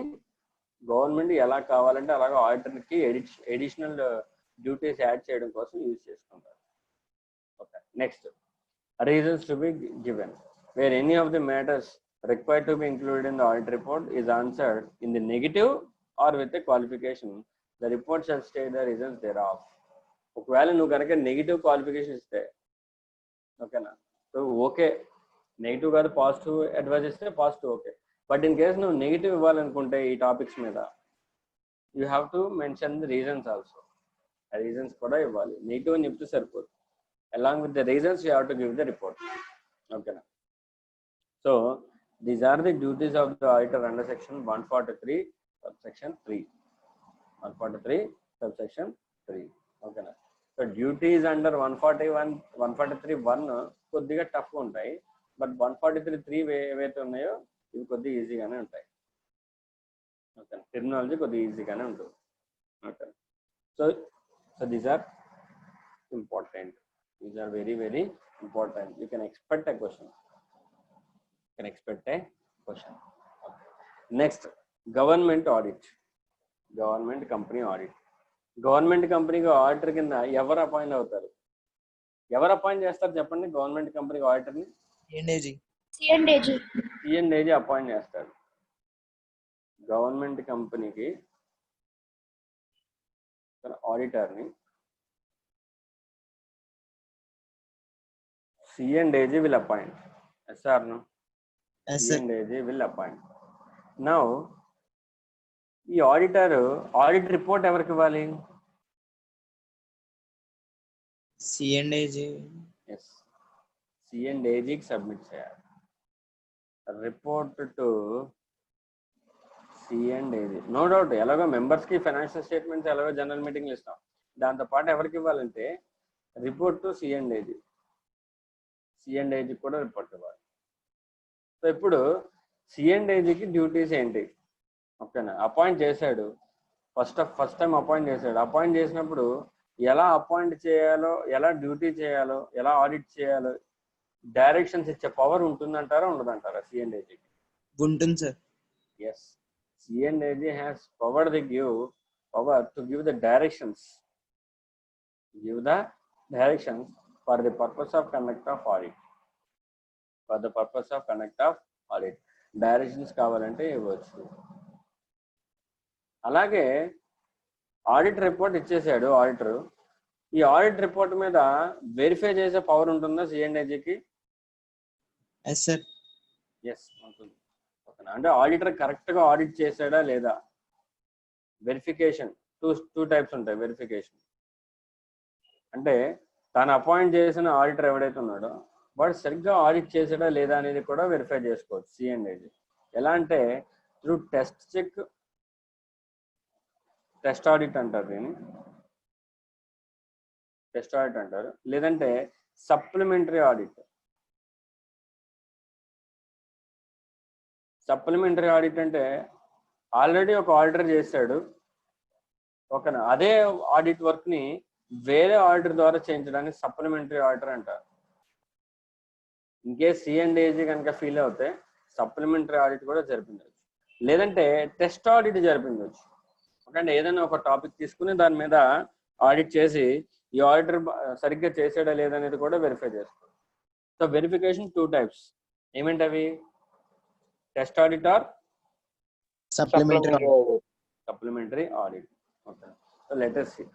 A: గవర్నమెంట్ ఎలా కావాలంటే అలాగా ఆడిటర్కి ఎడిషనల్ డ్యూటీస్ యాడ్ చేయడం కోసం యూజ్ చేసుకుంటారు. Okay. Next, reasons to be given where any of the matters required to be included in the audit report is answered in the negative or with a qualification, the report shall state the reasons thereof. ఒకవేళ నువ్వు కనుక నెగిటివ్ క్వాలిఫికేషన్ ఇస్తే ఓకేనా. సో ఓకే, నెగిటివ్ కాదు పాజిటివ్ అడ్వైజ్ ఇస్తే positive okay. But in case నువ్వు నెగిటివ్ ఇవ్వాలనుకుంటే ఈ టాపిక్స్ మీద you have to mention the reasons also. ఆ రీజన్స్ కూడా ఇవ్వాలి. నెగిటివ్ అని చెప్తే సరిపోదు. Along with the reasons you have to give the report. ఓకేనా. So these are the duties of the auditor under section 143 subsection 3. 143 subsection 3. ఓకేనా. సో డ్యూటీస్ అండర్ 141 143(1) కొద్దిగా టఫ్ ఉంటాయి. బట్ 143(3) ఏవైతే ఉన్నాయో ఇవి కొద్దిగా ఈజీగానే ఉంటాయి. ఓకే, టెర్మినాలజీ కొద్దిగా ఈజీగానే ఉంటుంది. Okay. So these are important. These are very very important. You can expect a question. Next, government audit. Government company audit. గవర్నమెంట్ కంపెనీకి ఆడిటర్ కింద ఎవరు అపాయింట్ అవుతారు? ఎవరు అపాయింట్ చేస్తారు చెప్పండి గవర్నమెంట్ కంపెనీకి ఆడిటర్ని? సిఎండిఏజీ అపాయింట్ చేస్తారు. గవర్నమెంట్ కంపెనీకి ఆడిటర్ని C and AG will appoint. Yes or no? C and AG will appoint. Now ఈ ఆడిట్ రిపోర్ట్ ఎవరికి ఇవ్వాలి? ఎస్, సిఎండిఏజీకి సబ్మిట్ చేయాలి. Report to C and AG. No doubt, ఎలాగో మెంబర్స్కి ఫైనాన్షియల్ స్టేట్మెంట్స్ ఎలాగో జనరల్ మీటింగ్లు ఇస్తాం. దాంతోపాటు ఎవరికి ఇవ్వాలంటే రిపోర్ట్ టు సిఎండిఏజీ. సిఎండిఏజీకి కూడా రిపోర్ట్ ఇవ్వాలి. సో ఇప్పుడు సిఎండిఏజీకి డ్యూటీస్ ఏంటి? ఓకేనా. అపాయింట్ చేశాడు, ఫస్ట్ టైం అపాయింట్ చేశాడు. అపాయింట్ చేసినప్పుడు ఎలా అపాయింట్ చేయాలో, ఎలా డ్యూటీ చేయాలో, ఎలా ఆడిట్ చేయాలో డైరెక్షన్స్ ఇచ్చే పవర్ ఉంటుందంటారా ఉండదంటారా సిఎండిఏజీకి?
D: ఉంటుంది sir.
A: Yes, C and AG has power to give the directions. For the purpose of conduct of audit. Directions కావాలంటే ఇవ్వచ్చు. అలాగే ఆడిట్ రిపోర్ట్ ఇచ్చేసాడు ఆడిటర్. ఈ ఆడిట్ రిపోర్ట్ మీద వెరిఫై చేసే పవర్ ఉంటుందా సిఎండిఏజీకి?
D: Yes sir.
A: ఎస్ ఉంటుంది. ఓకేనా. అంటే ఆడిటర్ కరెక్ట్గా ఆడిట్ చేశాడా లేదా? వెరిఫికేషన్ టూ టైప్స్ ఉంటాయి. వెరిఫికేషన్ అంటే తాను అపాయింట్ చేసిన ఆడిటర్ ఎవడైతే ఉన్నాడో వాడు సరిగ్గా ఆడిట్ చేసాడా లేదా అనేది కూడా వెరిఫై చేసుకోవచ్చు సిఎండిఏజీ. ఎలా అంటే త్రూ టెస్ట్ ఆడిట్ అంటారు దీన్ని. టెస్ట్ ఆడిట్ అంటారు. లేదంటే సప్లిమెంటరీ ఆడిట్. సప్లిమెంటరీ ఆడిట్ అంటే ఆల్రెడీ ఒక ఆడిటర్ చేశాడు, ఓకేనా, అదే ఆడిట్ వర్క్ని వేరే ఆడిటర్ ద్వారా చేయించడానికి సప్లిమెంటరీ ఆడిటర్ అంటారు. ఇన్ కేస్ సిఎండిఏజీ కనుక ఫీల్ అవుతే సప్లిమెంటరీ ఆడిట్ కూడా జరిపించవచ్చు. లేదంటే టెస్ట్ ఆడిట్ జరిపించవచ్చు. అంటే ఏదైనా ఒక టాపిక్ తీసుకుని దాని మీద ఆడిట్ చేసి ఈ ఆడిటర్ సరిగ్గా చేసాడా లేదనేది కూడా వెరిఫై చేసుకోవచ్చు. So verification 2 types. ఏమేంటి అవి? Test audit or supplementary audit. Okay. So let us see.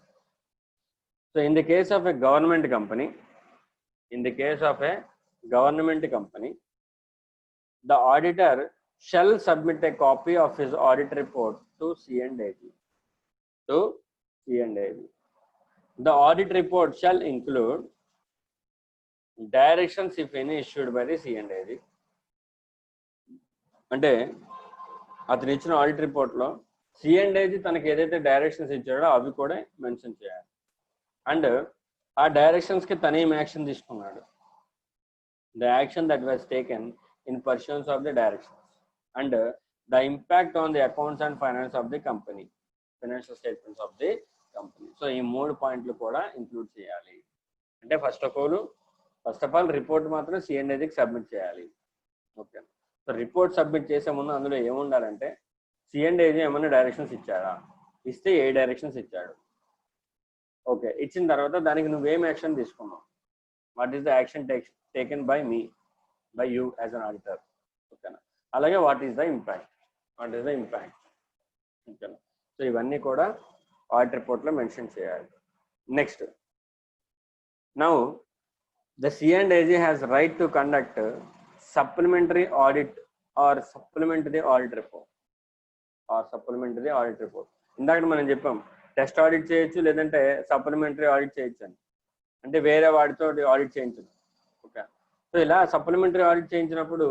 A: So in the case of a government company, the auditor shall submit a copy of his audit report to CNDAG. The audit report shall include directions, if any, issued by the CNDAG. అంటే అతను ఇచ్చిన ఆడిట్ రిపోర్ట్లో సిఎండిఏజీ తనకి ఏదైతే డైరెక్షన్స్ ఇచ్చాడో అవి కూడా మెన్షన్ చేయాలి. అండ్ ఆ డైరెక్షన్స్కి తను ఏం యాక్షన్ తీసుకున్నాడు, the action that was taken in pursuance of the directions, and the impact on the accounts and finance of the company, financial statements of the company. So ఈ 3 పాయింట్లు కూడా ఇంక్లూడ్ చేయాలి. అంటే ఫస్ట్ ఆఫ్ ఆల్ రిపోర్ట్ మాత్రం సిఎండిఏజీకి సబ్మిట్ చేయాలి. ఓకే. సో రిపోర్ట్ సబ్మిట్ చేసే ముందు అందులో ఏముండాలంటే సిఎండిఏజీ ఏమైనా డైరెక్షన్స్ ఇచ్చాడా, ఇస్తే ఏ డైరెక్షన్స్ ఇచ్చాడు, ఓకే, ఇచ్చిన తర్వాత దానికి నువ్వేం యాక్షన్ తీసుకున్నావు, what is the action taken by you as an auditor, ఓకేనా. అలాగే వాట్ ఈస్ ద ఇంపాక్ట్, ఓకేనా. సో ఇవన్నీ కూడా ఆడిట్ రిపోర్ట్లో మెన్షన్ చేయాలి. Next, now The C&AG has right to conduct supplementary audit or supplement the audit report. ఇందాక మనం చెప్పాం టెస్ట్ ఆడిట్ చేయొచ్చు లేదంటే సప్లిమెంటరీ ఆడిట్ చేయొచ్చు అని, అంటే వేరే వాడితో ఆడిట్ చేయించదు. ఓకే, సో ఇలా సప్లిమెంటరీ ఆడిట్ చేయించినప్పుడు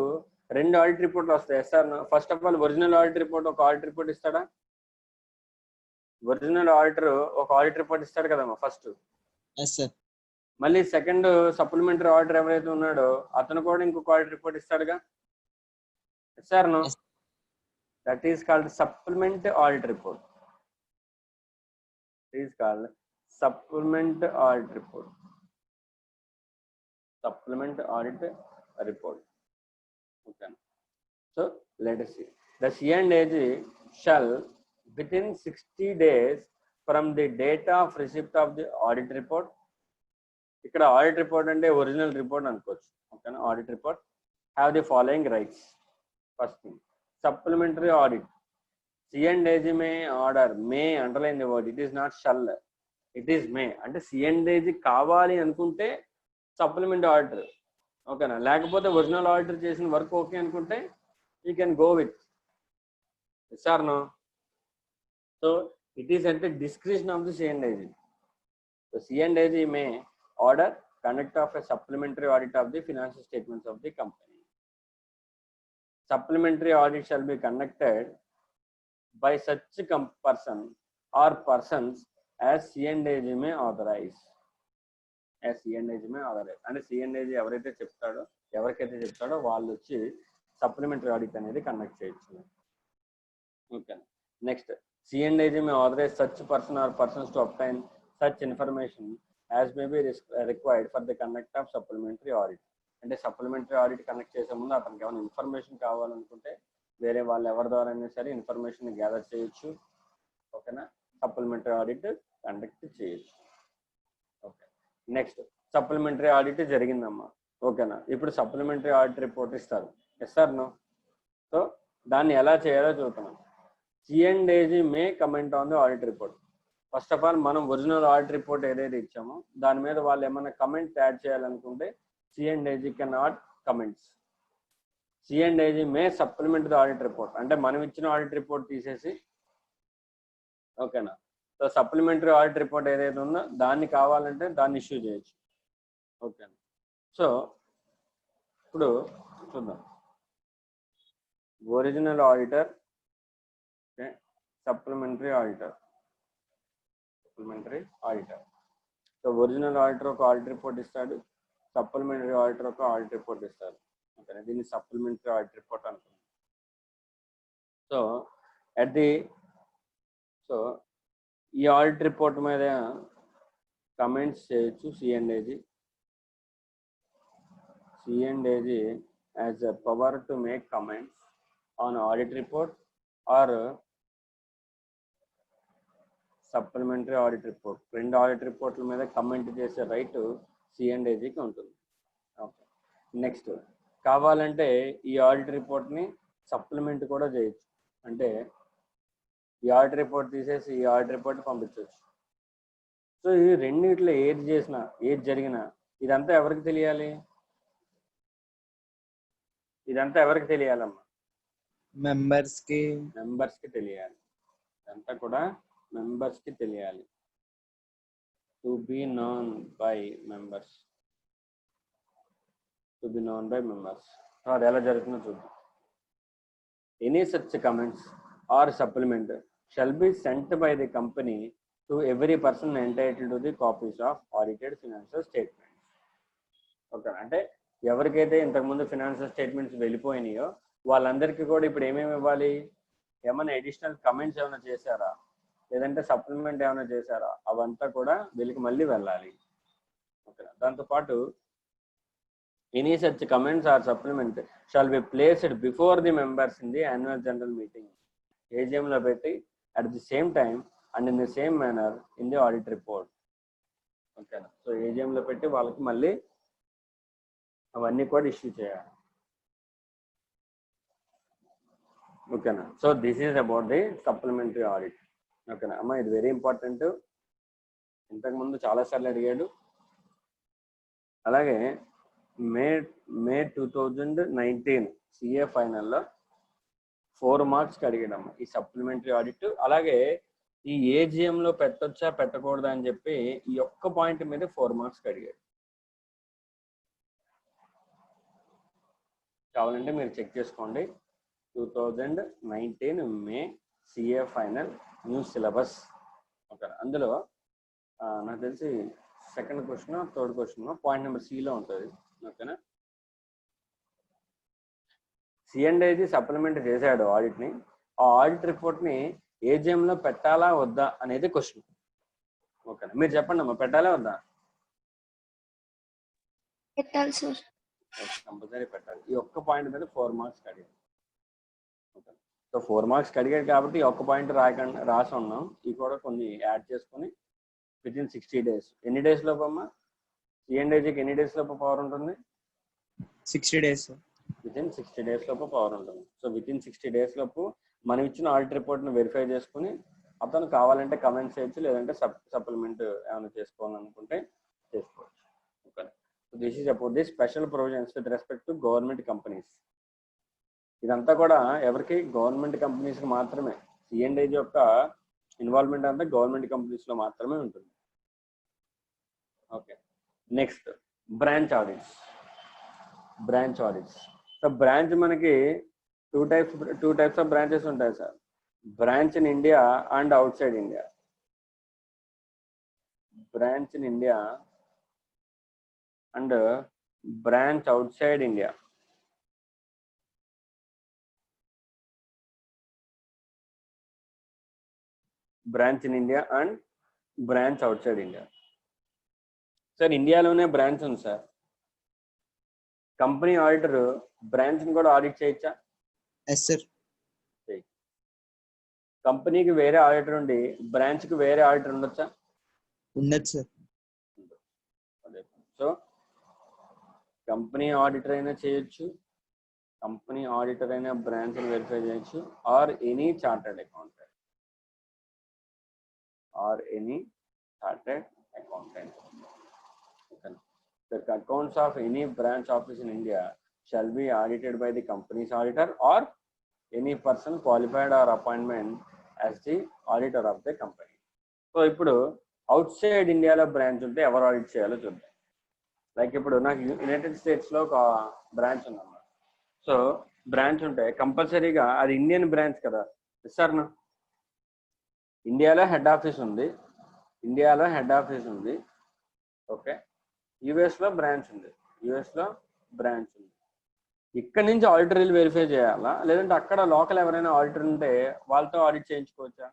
A: 2 ఆడిట్ రిపోర్ట్లు వస్తాయి. Sir first of all original audit report ఒక ఆడిట్ రిపోర్ట్ ఇస్తాడా? ఒరిజినల్ ఆడిటర్ ఒక ఆడిట్ రిపోర్ట్ ఇస్తాడు కదమ్మా ఫస్ట్.
C: Yes, sir.
A: మళ్ళీ సెకండ్ సప్లిమెంటరీ ఆడిటర్ ఎవరైతే ఉన్నాడో అతను కూడా ఇంకొక ఆడిట్ రిపోర్ట్ ఇస్తాడుగా. Sir no,
C: Yes.
A: That is called supplement audit report. It is called supplement audit report. Supplement audit report. Okay. So let us see. The C&AG shall within 60 days from the date of receipt of the audit report. ఇక్కడ ఆడిట్ రిపోర్ట్ అంటే ఒరిజినల్ రిపోర్ట్ అనుకోవచ్చు. ఓకేనా, audit report have the following rights. First thing, supplementary audit. C&AG may order, may underline the word, it is not shall, it is may. అంటే C&AG కావాలి అనుకుంటే సప్లిమెంట్ ఆడిటర్, ఓకేనా, లేకపోతే ఒరిజినల్ ఆడిటర్ చేసిన వర్క్ ఓకే అనుకుంటే you can go with. Yes or no? So it is at the discretion of the C&AG. So C&AG may order conduct of a supplementary audit of the financial statements of the company. Supplementary audit shall be conducted by such person or persons as C&AG may authorize. As C&AG may authorize. అంటే C&AG ఎవరైతే చెప్తాడో, ఎవరికైతే చెప్తాడో వాళ్ళు వచ్చి సప్లిమెంటరీ ఆడిట్ అనేది కండక్ట్ చేయొచ్చు. Okay, next, C&AG may authorize such person or persons to obtain such information as may be required for the conduct of supplementary audit. అంటే సప్లిమెంటరీ ఆడిట్ కండక్ట్ చేసే ముందు అతనికి ఏమైనా ఇన్ఫర్మేషన్ కావాలనుకుంటే వేరే వాళ్ళు ఎవరి ద్వారా అయినా సరే ఇన్ఫర్మేషన్ గ్యాదర్ చేయొచ్చు. ఓకేనా, సప్లిమెంటరీ ఆడిట్ కండక్ట్ చేయొచ్చు. ఓకే, నెక్స్ట్, సప్లిమెంటరీ ఆడిట్ జరిగిందమ్మా. ఓకేనా, ఇప్పుడు సప్లిమెంటరీ ఆడిట్ రిపోర్ట్ ఇస్తారు. Yes or no? సో దాన్ని ఎలా చేయాలో చూస్తున్నాం. C&AG may comment on the audit report. First of all మనం ఒరిజినల్ ఆడిట్ రిపోర్ట్ ఏదైతే ఇచ్చామో దాని మీద వాళ్ళు ఏమైనా కమెంట్ యాడ్ చేయాలనుకుంటే C&AG can add comments. C&AG May supplement the audit report. అంటే మనం ఇచ్చిన ఆడిట్ రిపోర్ట్ తీసేసి, ఓకేనా, సో సప్లిమెంటరీ ఆడిట్ రిపోర్ట్ ఏదైతే ఉందో దాన్ని కావాలంటే దాన్ని ఇష్యూ చేయొచ్చు. ఓకేనా, సో ఇప్పుడు చూద్దాం. Original auditor, okay, supplementary auditor. So original auditor ఒక ఆడిట్ రిపోర్ట్ ఇస్తాడు, సప్లిమెంటరీ ఆడిటర్ ఒక ఆడిట్ రిపోర్ట్ ఇస్తారు. ఓకే, దీన్ని సప్లిమెంటరీ ఆడిట్ రిపోర్ట్ అనుకుంటాం. సో ఈ ఆడిట్ రిపోర్ట్ మీద కమెంట్స్ చేయొచ్చు C&AG. C&AG has a power to make comments on audit report or supplementary audit report. 2 audit రిపోర్ట్ల మీద కమెంట్ చేసే రైట్ C&AGకి ఉంటుంది. ఓకే, నెక్స్ట్, కావాలంటే ఈ ఆడిట్ రిపోర్ట్ని సప్లిమెంట్ కూడా చేయొచ్చు. అంటే ఈ ఆడిట్ రిపోర్ట్ తీసేసి ఈ ఆడిట్ రిపోర్ట్ పంపించవచ్చు. సో ఈ రెండిట్లో ఏది చేసినా, ఏది జరిగినా ఇదంతా ఎవరికి తెలియాలి? ఇదంతా ఎవరికి తెలియాలమ్మా?
D: మెంబర్స్ కి
A: తెలియాలి. ఇదంతా కూడా మెంబర్స్కి తెలియాలి. To be known by members. అది ఎలా జరుగుతుందో చూద్దాం. Any such comments or supplement shall be sent by the company to every person entitled to the copies of audited financial statements. Okay, అంటే ఎవరికైతే ఇంతకుముందు ఫినాన్షియల్ స్టేట్మెంట్స్ వెళ్ళిపోయినాయో వాళ్ళందరికీ కూడా ఇప్పుడు ఏమేమి ఇవ్వాలి? ఏమైనా అడిషనల్ కమెంట్స్ ఏమైనా చేశారా, లేదంటే సప్లిమెంట్ ఏమైనా చేశారా, అవంతా కూడా వీళ్ళకి మళ్ళీ వెళ్ళాలి. ఓకే, దాంతోపాటు any such comments or supplement shall be placed before the members in the annual general meeting. ఏజిఎంలో పెట్టి at the same time and in the same manner in the audit report. ఓకేనా, సో ఏజిఎంలో పెట్టి వాళ్ళకి మళ్ళీ అవన్నీ కూడా ఇష్యూ చేయాలి. ఓకేనా, so this is about the supplementary audit. ఓకేనా అమ్మా, ఇది వెరీ ఇంపార్టెంట్. ఇంతకుముందు చాలాసార్లు అడిగాడు. అలాగే మే మే 2019 సిఏ ఫైనల్లో 4 మార్క్స్కి అడిగాడమ్మా ఈ సప్లిమెంటరీ ఆడిట్. అలాగే ఈ AGM లో పెట్టొచ్చా పెట్టకూడదా అని చెప్పి ఈ ఒక్క పాయింట్ మీద 4 మార్క్స్కి అడిగాడు. కావాలంటే మీరు చెక్ చేసుకోండి. 2019 May CA final new syllabus. Okay, అందులో నాకు తెలిసి second question third question point number సిలో ఉంటుంది. ఓకేనా, సిఎండ్ఐజీ సప్లిమెంట్ చేశాడు ఆడిట్ని. ఆ ఆడిట్ రిపోర్ట్ని AGMలో పెట్టాలా వద్దా అనేది క్వశ్చన్. ఓకేనా, మీరు చెప్పండి అమ్మా, పెట్టాలా వద్దా?
E: పెట్టాలి సార్.
A: కంపల్సరీ పెట్టాలి. ఈ ఒక్క పాయింట్ మీద 4 మార్క్స్ అడిగాడు. ఓకే, సో 4 మార్క్స్ అడిగాడు కాబట్టి ఈ ఒక్క పాయింట్ రాసి ఉన్నాం. ఇవి కూడా కొన్ని యాడ్ చేసుకొని వితిన్ 60 days. ఎన్ని డేస్ లోపు అమ్మా సిఎండ్ఐజీకి ఎన్ని డేస్ లోపు పవర్ ఉంటుంది?
D: 60 days.
A: వితిన్ 60 days లోపు పవర్ ఉంటుంది. సో వితిన్ 60 days లోపు మనం ఇచ్చిన ఆడిట్ రిపోర్ట్ని వెరిఫై చేసుకుని అతను కావాలంటే కమెంట్స్ చేయొచ్చు, లేదంటే సప్లిమెంట్ ఏమైనా చేసుకోవాలనుకుంటే చేసుకోవచ్చు. Okay, so this is about the special provisions with respect to government companies. ఇదంతా కూడా ఎవరికి? గవర్నమెంట్ కంపెనీస్కి మాత్రమే. సిఎండ్ఐజీ యొక్క ఇన్వాల్వ్మెంట్ అంతా గవర్నమెంట్ కంపెనీస్లో మాత్రమే ఉంటుంది. Okay, next branch audits. Branch audits. So branch మనకి టూ టైప్స్ ఆఫ్ బ్రాంచెస్ ఉంటాయి sir. Branch in India and outside India. Branch in India and branch outside India. Branch in India and branch outside India. Sir ఇండియాలోనే బ్రాంచ్ ఉంది సార్. కంపెనీ ఆడిటర్ బ్రాంచ్ని కూడా ఆడిట్ చేయొచ్చా?
D: Yes sir.
A: కంపెనీకి వేరే ఆడిటర్ ఉండి బ్రాంచ్కి వేరే ఆడిటర్ ఉండొచ్చా?
D: ఉండదు సార్.
A: సో కంపెనీ ఆడిటర్ అయినా చేయొచ్చు, కంపెనీ ఆడిటర్ అయినా బ్రాంచ్ని వెరిఫై చేయొచ్చు, or any chartered accountant. The accounts of any branch office in India shall be audited by the company's auditor or any person qualified or appointment as the auditor of the company. So ఇప్పుడు అవుట్ సైడ్ ఇండియాలో బ్రాంచ్ ఉంటే ఎవరు ఆడిట్ చేయాలో చూద్దాం. లైక్ ఇప్పుడు నాకు యునైటెడ్ స్టేట్స్లో ఒక బ్రాంచ్ ఉందన్నమాట. సో బ్రాంచ్ ఉంటే కంపల్సరీగా అది ఇండియన్ బ్రాంచ్ కదా సార్. ఇండియాలో హెడ్ ఆఫీస్ ఉంది. ఓకే, యుఎస్లో బ్రాంచ్ ఉంది. ఇక్కడ నుంచి ఆడిటర్ వెరిఫై చేయాలా, లేదంటే అక్కడ లోకల్ ఎవరైనా ఆడిటర్ ఉంటే వాళ్ళతో ఆడిట్ చేయించుకోవచ్చా?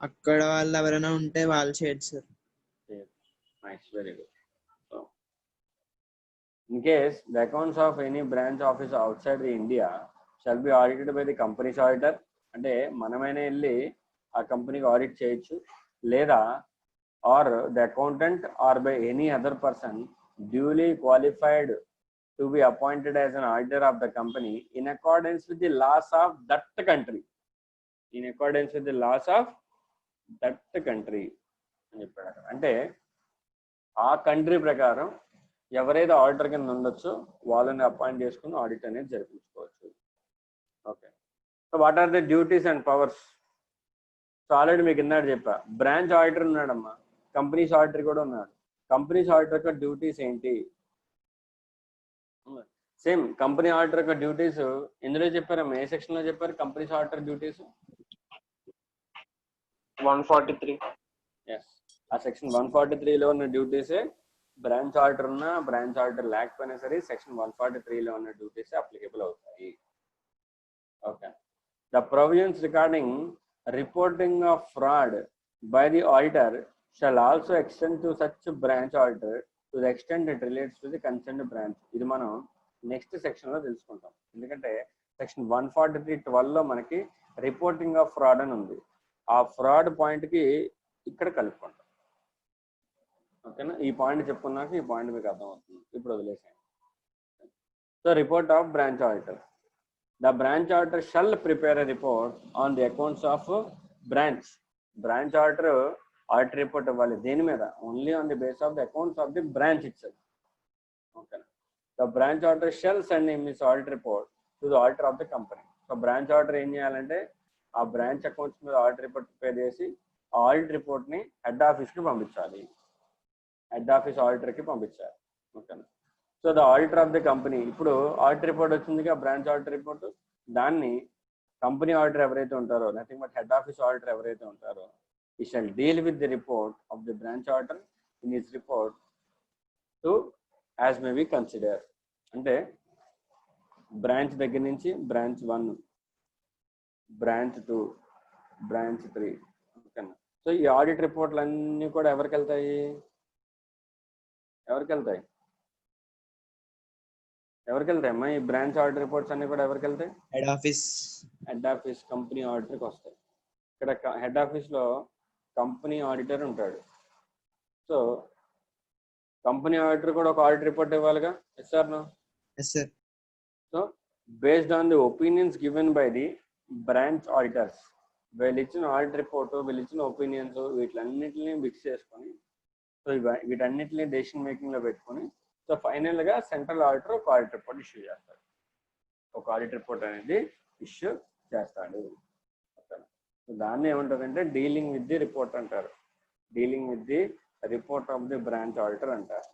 D: అక్కడ వాళ్ళు ఎవరైనా ఉంటే వాళ్ళు చేయొచ్చు sir.
A: Nice, very good. So in case the accounts of any branch office outside the India shall be audited by the company's auditor. అంటే మనమైనా వెళ్ళి ఆ కంపెనీకి ఆడిట్ చేయొచ్చు, లేదా or the accountant or by any other person duly qualified to be appointed as an auditor of the company in accordance with the laws of that country. అని చెప్పాడు. అంటే ఆ కంట్రీ ప్రకారం ఎవరైతే ఆడిటర్ కింద ఉండొచ్చో వాళ్ళని అపాయింట్ చేసుకుని ఆడిట్ అనేది జరిపించుకోవచ్చు. Okay, so what are the duties and powers? So already మీకు ఇందాక చెప్పా, బ్రాంచ్ ఆడిటర్ ఉన్నాడమ్మా, కంపెనీస్ ఆడిటర్ కూడా ఉన్నాడు. కంపెనీస్ ఆడిటర్ యొక్క డ్యూటీస్ ఏంటి? సేమ్ కంపెనీ ఆడిటర్ యొక్క డ్యూటీస్ ఎందులో చెప్పారమ్మా? ఏ సెక్షన్ లో చెప్పారు కంపెనీస్ ఆడిటర్ డ్యూటీస్?
C: 143.
A: ఎస్, ఆ సెక్షన్ 143లో ఉన్న డ్యూటీసే బ్రాంచ్ ఆడిటర్ ఉన్నా బ్రాంచ్ ఆడిటర్ లేకపోయినా సరే సెక్షన్ 143లో ఉన్న డ్యూటీసే అప్లికేబుల్ అవుతాయి. Okay, the provisions regarding reporting of fraud by the auditor shall also extend to such branch auditor to the extent it relates to the concerned branch. ఇది మనం నెక్స్ట్ సెక్షన్లో తెలుసుకుంటాం. ఎందుకంటే సెక్షన్ 143(12) మనకి రిపోర్టింగ్ ఆఫ్ ఫ్రాడ్ అని ఉంది. ఆ ఫ్రాడ్ పాయింట్కి ఇక్కడ కలుపుకుంటాం. ఓకేనా, ఈ పాయింట్ చెప్పుకున్నాక ఈ పాయింట్ మీకు అర్థమవుతుంది. ఇప్పుడు వదిలేసాను. So report of branch auditor. The branch auditor shall prepare a report on the accounts of branch. Branch auditor audit report ఇవ్వాలి. దేని మీద? Only on the base of the accounts of the branch itself. ఓకేనా. The branch auditor shall send him his audit report to the auditor of the company. So branch auditor ఏం చేయాలంటే ఆ బ్రాంచ్ అకౌంట్స్ మీద ఆడిట్ రిపోర్ట్ ప్రిపేర్ చేసి ఆ ఆడిట్ రిపోర్ట్ని హెడ్ ఆఫీస్కి పంపించాలి. హెడ్ ఆఫీస్ ఆడిటర్కి పంపించాలి. ఓకేనా. So the auditor of the company, ఇప్పుడు ఆడిట్ రిపోర్ట్ వచ్చిందిగా బ్రాంచ్ ఆడిట్ రిపోర్ట్, దాన్ని కంపెనీ ఆడిటర్ ఎవరైతే ఉంటారో, nothing but head office auditor ఎవరైతే ఉంటారో, he shall deal with the report of the branch auditor in his report to as may be considered. అంటే బ్రాంచ్ దగ్గర నుంచి బ్రాంచ్ 1, బ్రాంచ్ 2, బ్రాంచ్ 3. ఓకేనా. సో ఈ ఆడిట్ రిపోర్ట్లు అన్నీ కూడా ఎవరికి వెళ్తాయి? అమ్మా? ఈ బ్రాంచ్ ఆడిట్ రిపోర్ట్స్ అన్ని కూడా ఎవరికి వెళ్తాయి?
D: హెడ్ ఆఫీస్
A: కంపెనీ ఆడిటర్కి వస్తాయి. ఇక్కడ హెడ్ ఆఫీస్లో కంపెనీ ఆడిటర్ ఉంటాడు. సో కంపెనీ ఆడిటర్ కూడా ఒక ఆడిట్ రిపోర్ట్ ఇవ్వాలిగా. Yes sir no?
D: Yes sir.
A: So based on the opinions given by the branch auditors, వీళ్ళు ఇచ్చిన ఆడిట్ రిపోర్ట్, వీళ్ళు ఇచ్చిన ఒపీనియన్స్, వీటిలన్నింటినీ మిక్స్ చేసుకొని, సో వీటన్నిటిని డెసిషన్ మేకింగ్లో పెట్టుకొని, సో ఫైనల్గా సెంట్రల్ ఆడిటర్ ఒక ఆడిట్ రిపోర్ట్ ఇష్యూ చేస్తాడు. ఒక ఆడిట్ రిపోర్ట్ అనేది ఇష్యూ చేస్తాడు. దాన్ని ఏమంటారంటే డీలింగ్ విత్ ది రిపోర్ట్ అంటారు. Dealing with the report of the branch auditor అంటారు.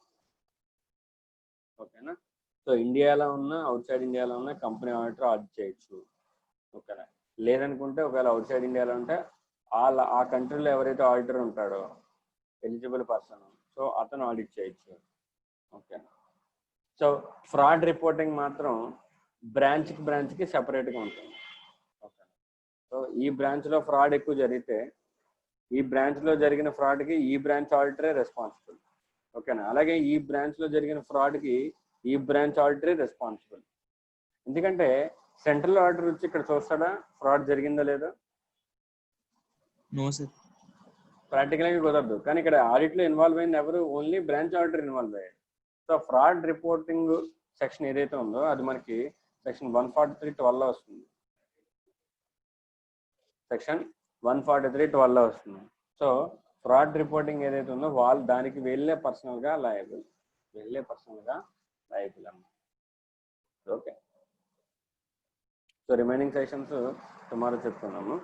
A: ఓకేనా. సో ఇండియాలో ఉన్న, అవుట్ సైడ్ ఇండియాలో ఉన్న కంపెనీ ఆడిటర్ ఆడిట్ చేయొచ్చు. ఓకేనా. లేదనుకుంటే ఒకవేళ అవుట్ సైడ్ ఇండియాలో ఉంటే ఆ కంట్రీలో ఎవరైతే ఆడిటర్ ఉంటాడో ఎలిజిబుల్ పర్సన్, సో అతను ఆడిట్ చేయొచ్చు. ఓకే. సో ఫ్రాడ్ రిపోర్టింగ్ మాత్రం బ్రాంచ్కి సెపరేట్గా ఉంటుంది. ఓకే. సో ఈ బ్రాంచ్లో ఫ్రాడ్ ఎక్కువ జరిగితే ఈ బ్రాంచ్లో జరిగిన ఫ్రాడ్కి ఈ బ్రాంచ్ ఆడిటరే రెస్పాన్సిబుల్. ఓకేనా. అలాగే ఈ బ్రాంచ్లో జరిగిన ఫ్రాడ్కి ఈ బ్రాంచ్ ఆడిటరే రెస్పాన్సిబుల్. ఎందుకంటే సెంట్రల్ ఆడిటర్ వచ్చి ఇక్కడ చూస్తాడా ఫ్రాడ్ జరిగిందో లేదో?
D: No sir.
A: ప్రాక్టికల్గా కుదరదు. కానీ ఇక్కడ ఆడిట్లో ఇన్వాల్వ్ అయింది ఎవరు? ఓన్లీ బ్రాంచ్ ఆడిటర్ ఇన్వాల్వ్ అయ్యాడు. సో ఫ్రాడ్ రిపోర్టింగ్ సెక్షన్ ఏదైతే ఉందో అది మనకి సెక్షన్ 143(12) వస్తుంది. సెక్షన్ 143(12) వస్తుంది. సో ఫ్రాడ్ రిపోర్టింగ్ ఏదైతే ఉందో దానికి వెళ్ళే పర్సనల్గా లయబుల్ అన్నమాట. Okay. So remaining sessions tomorrow చెప్తున్నాము.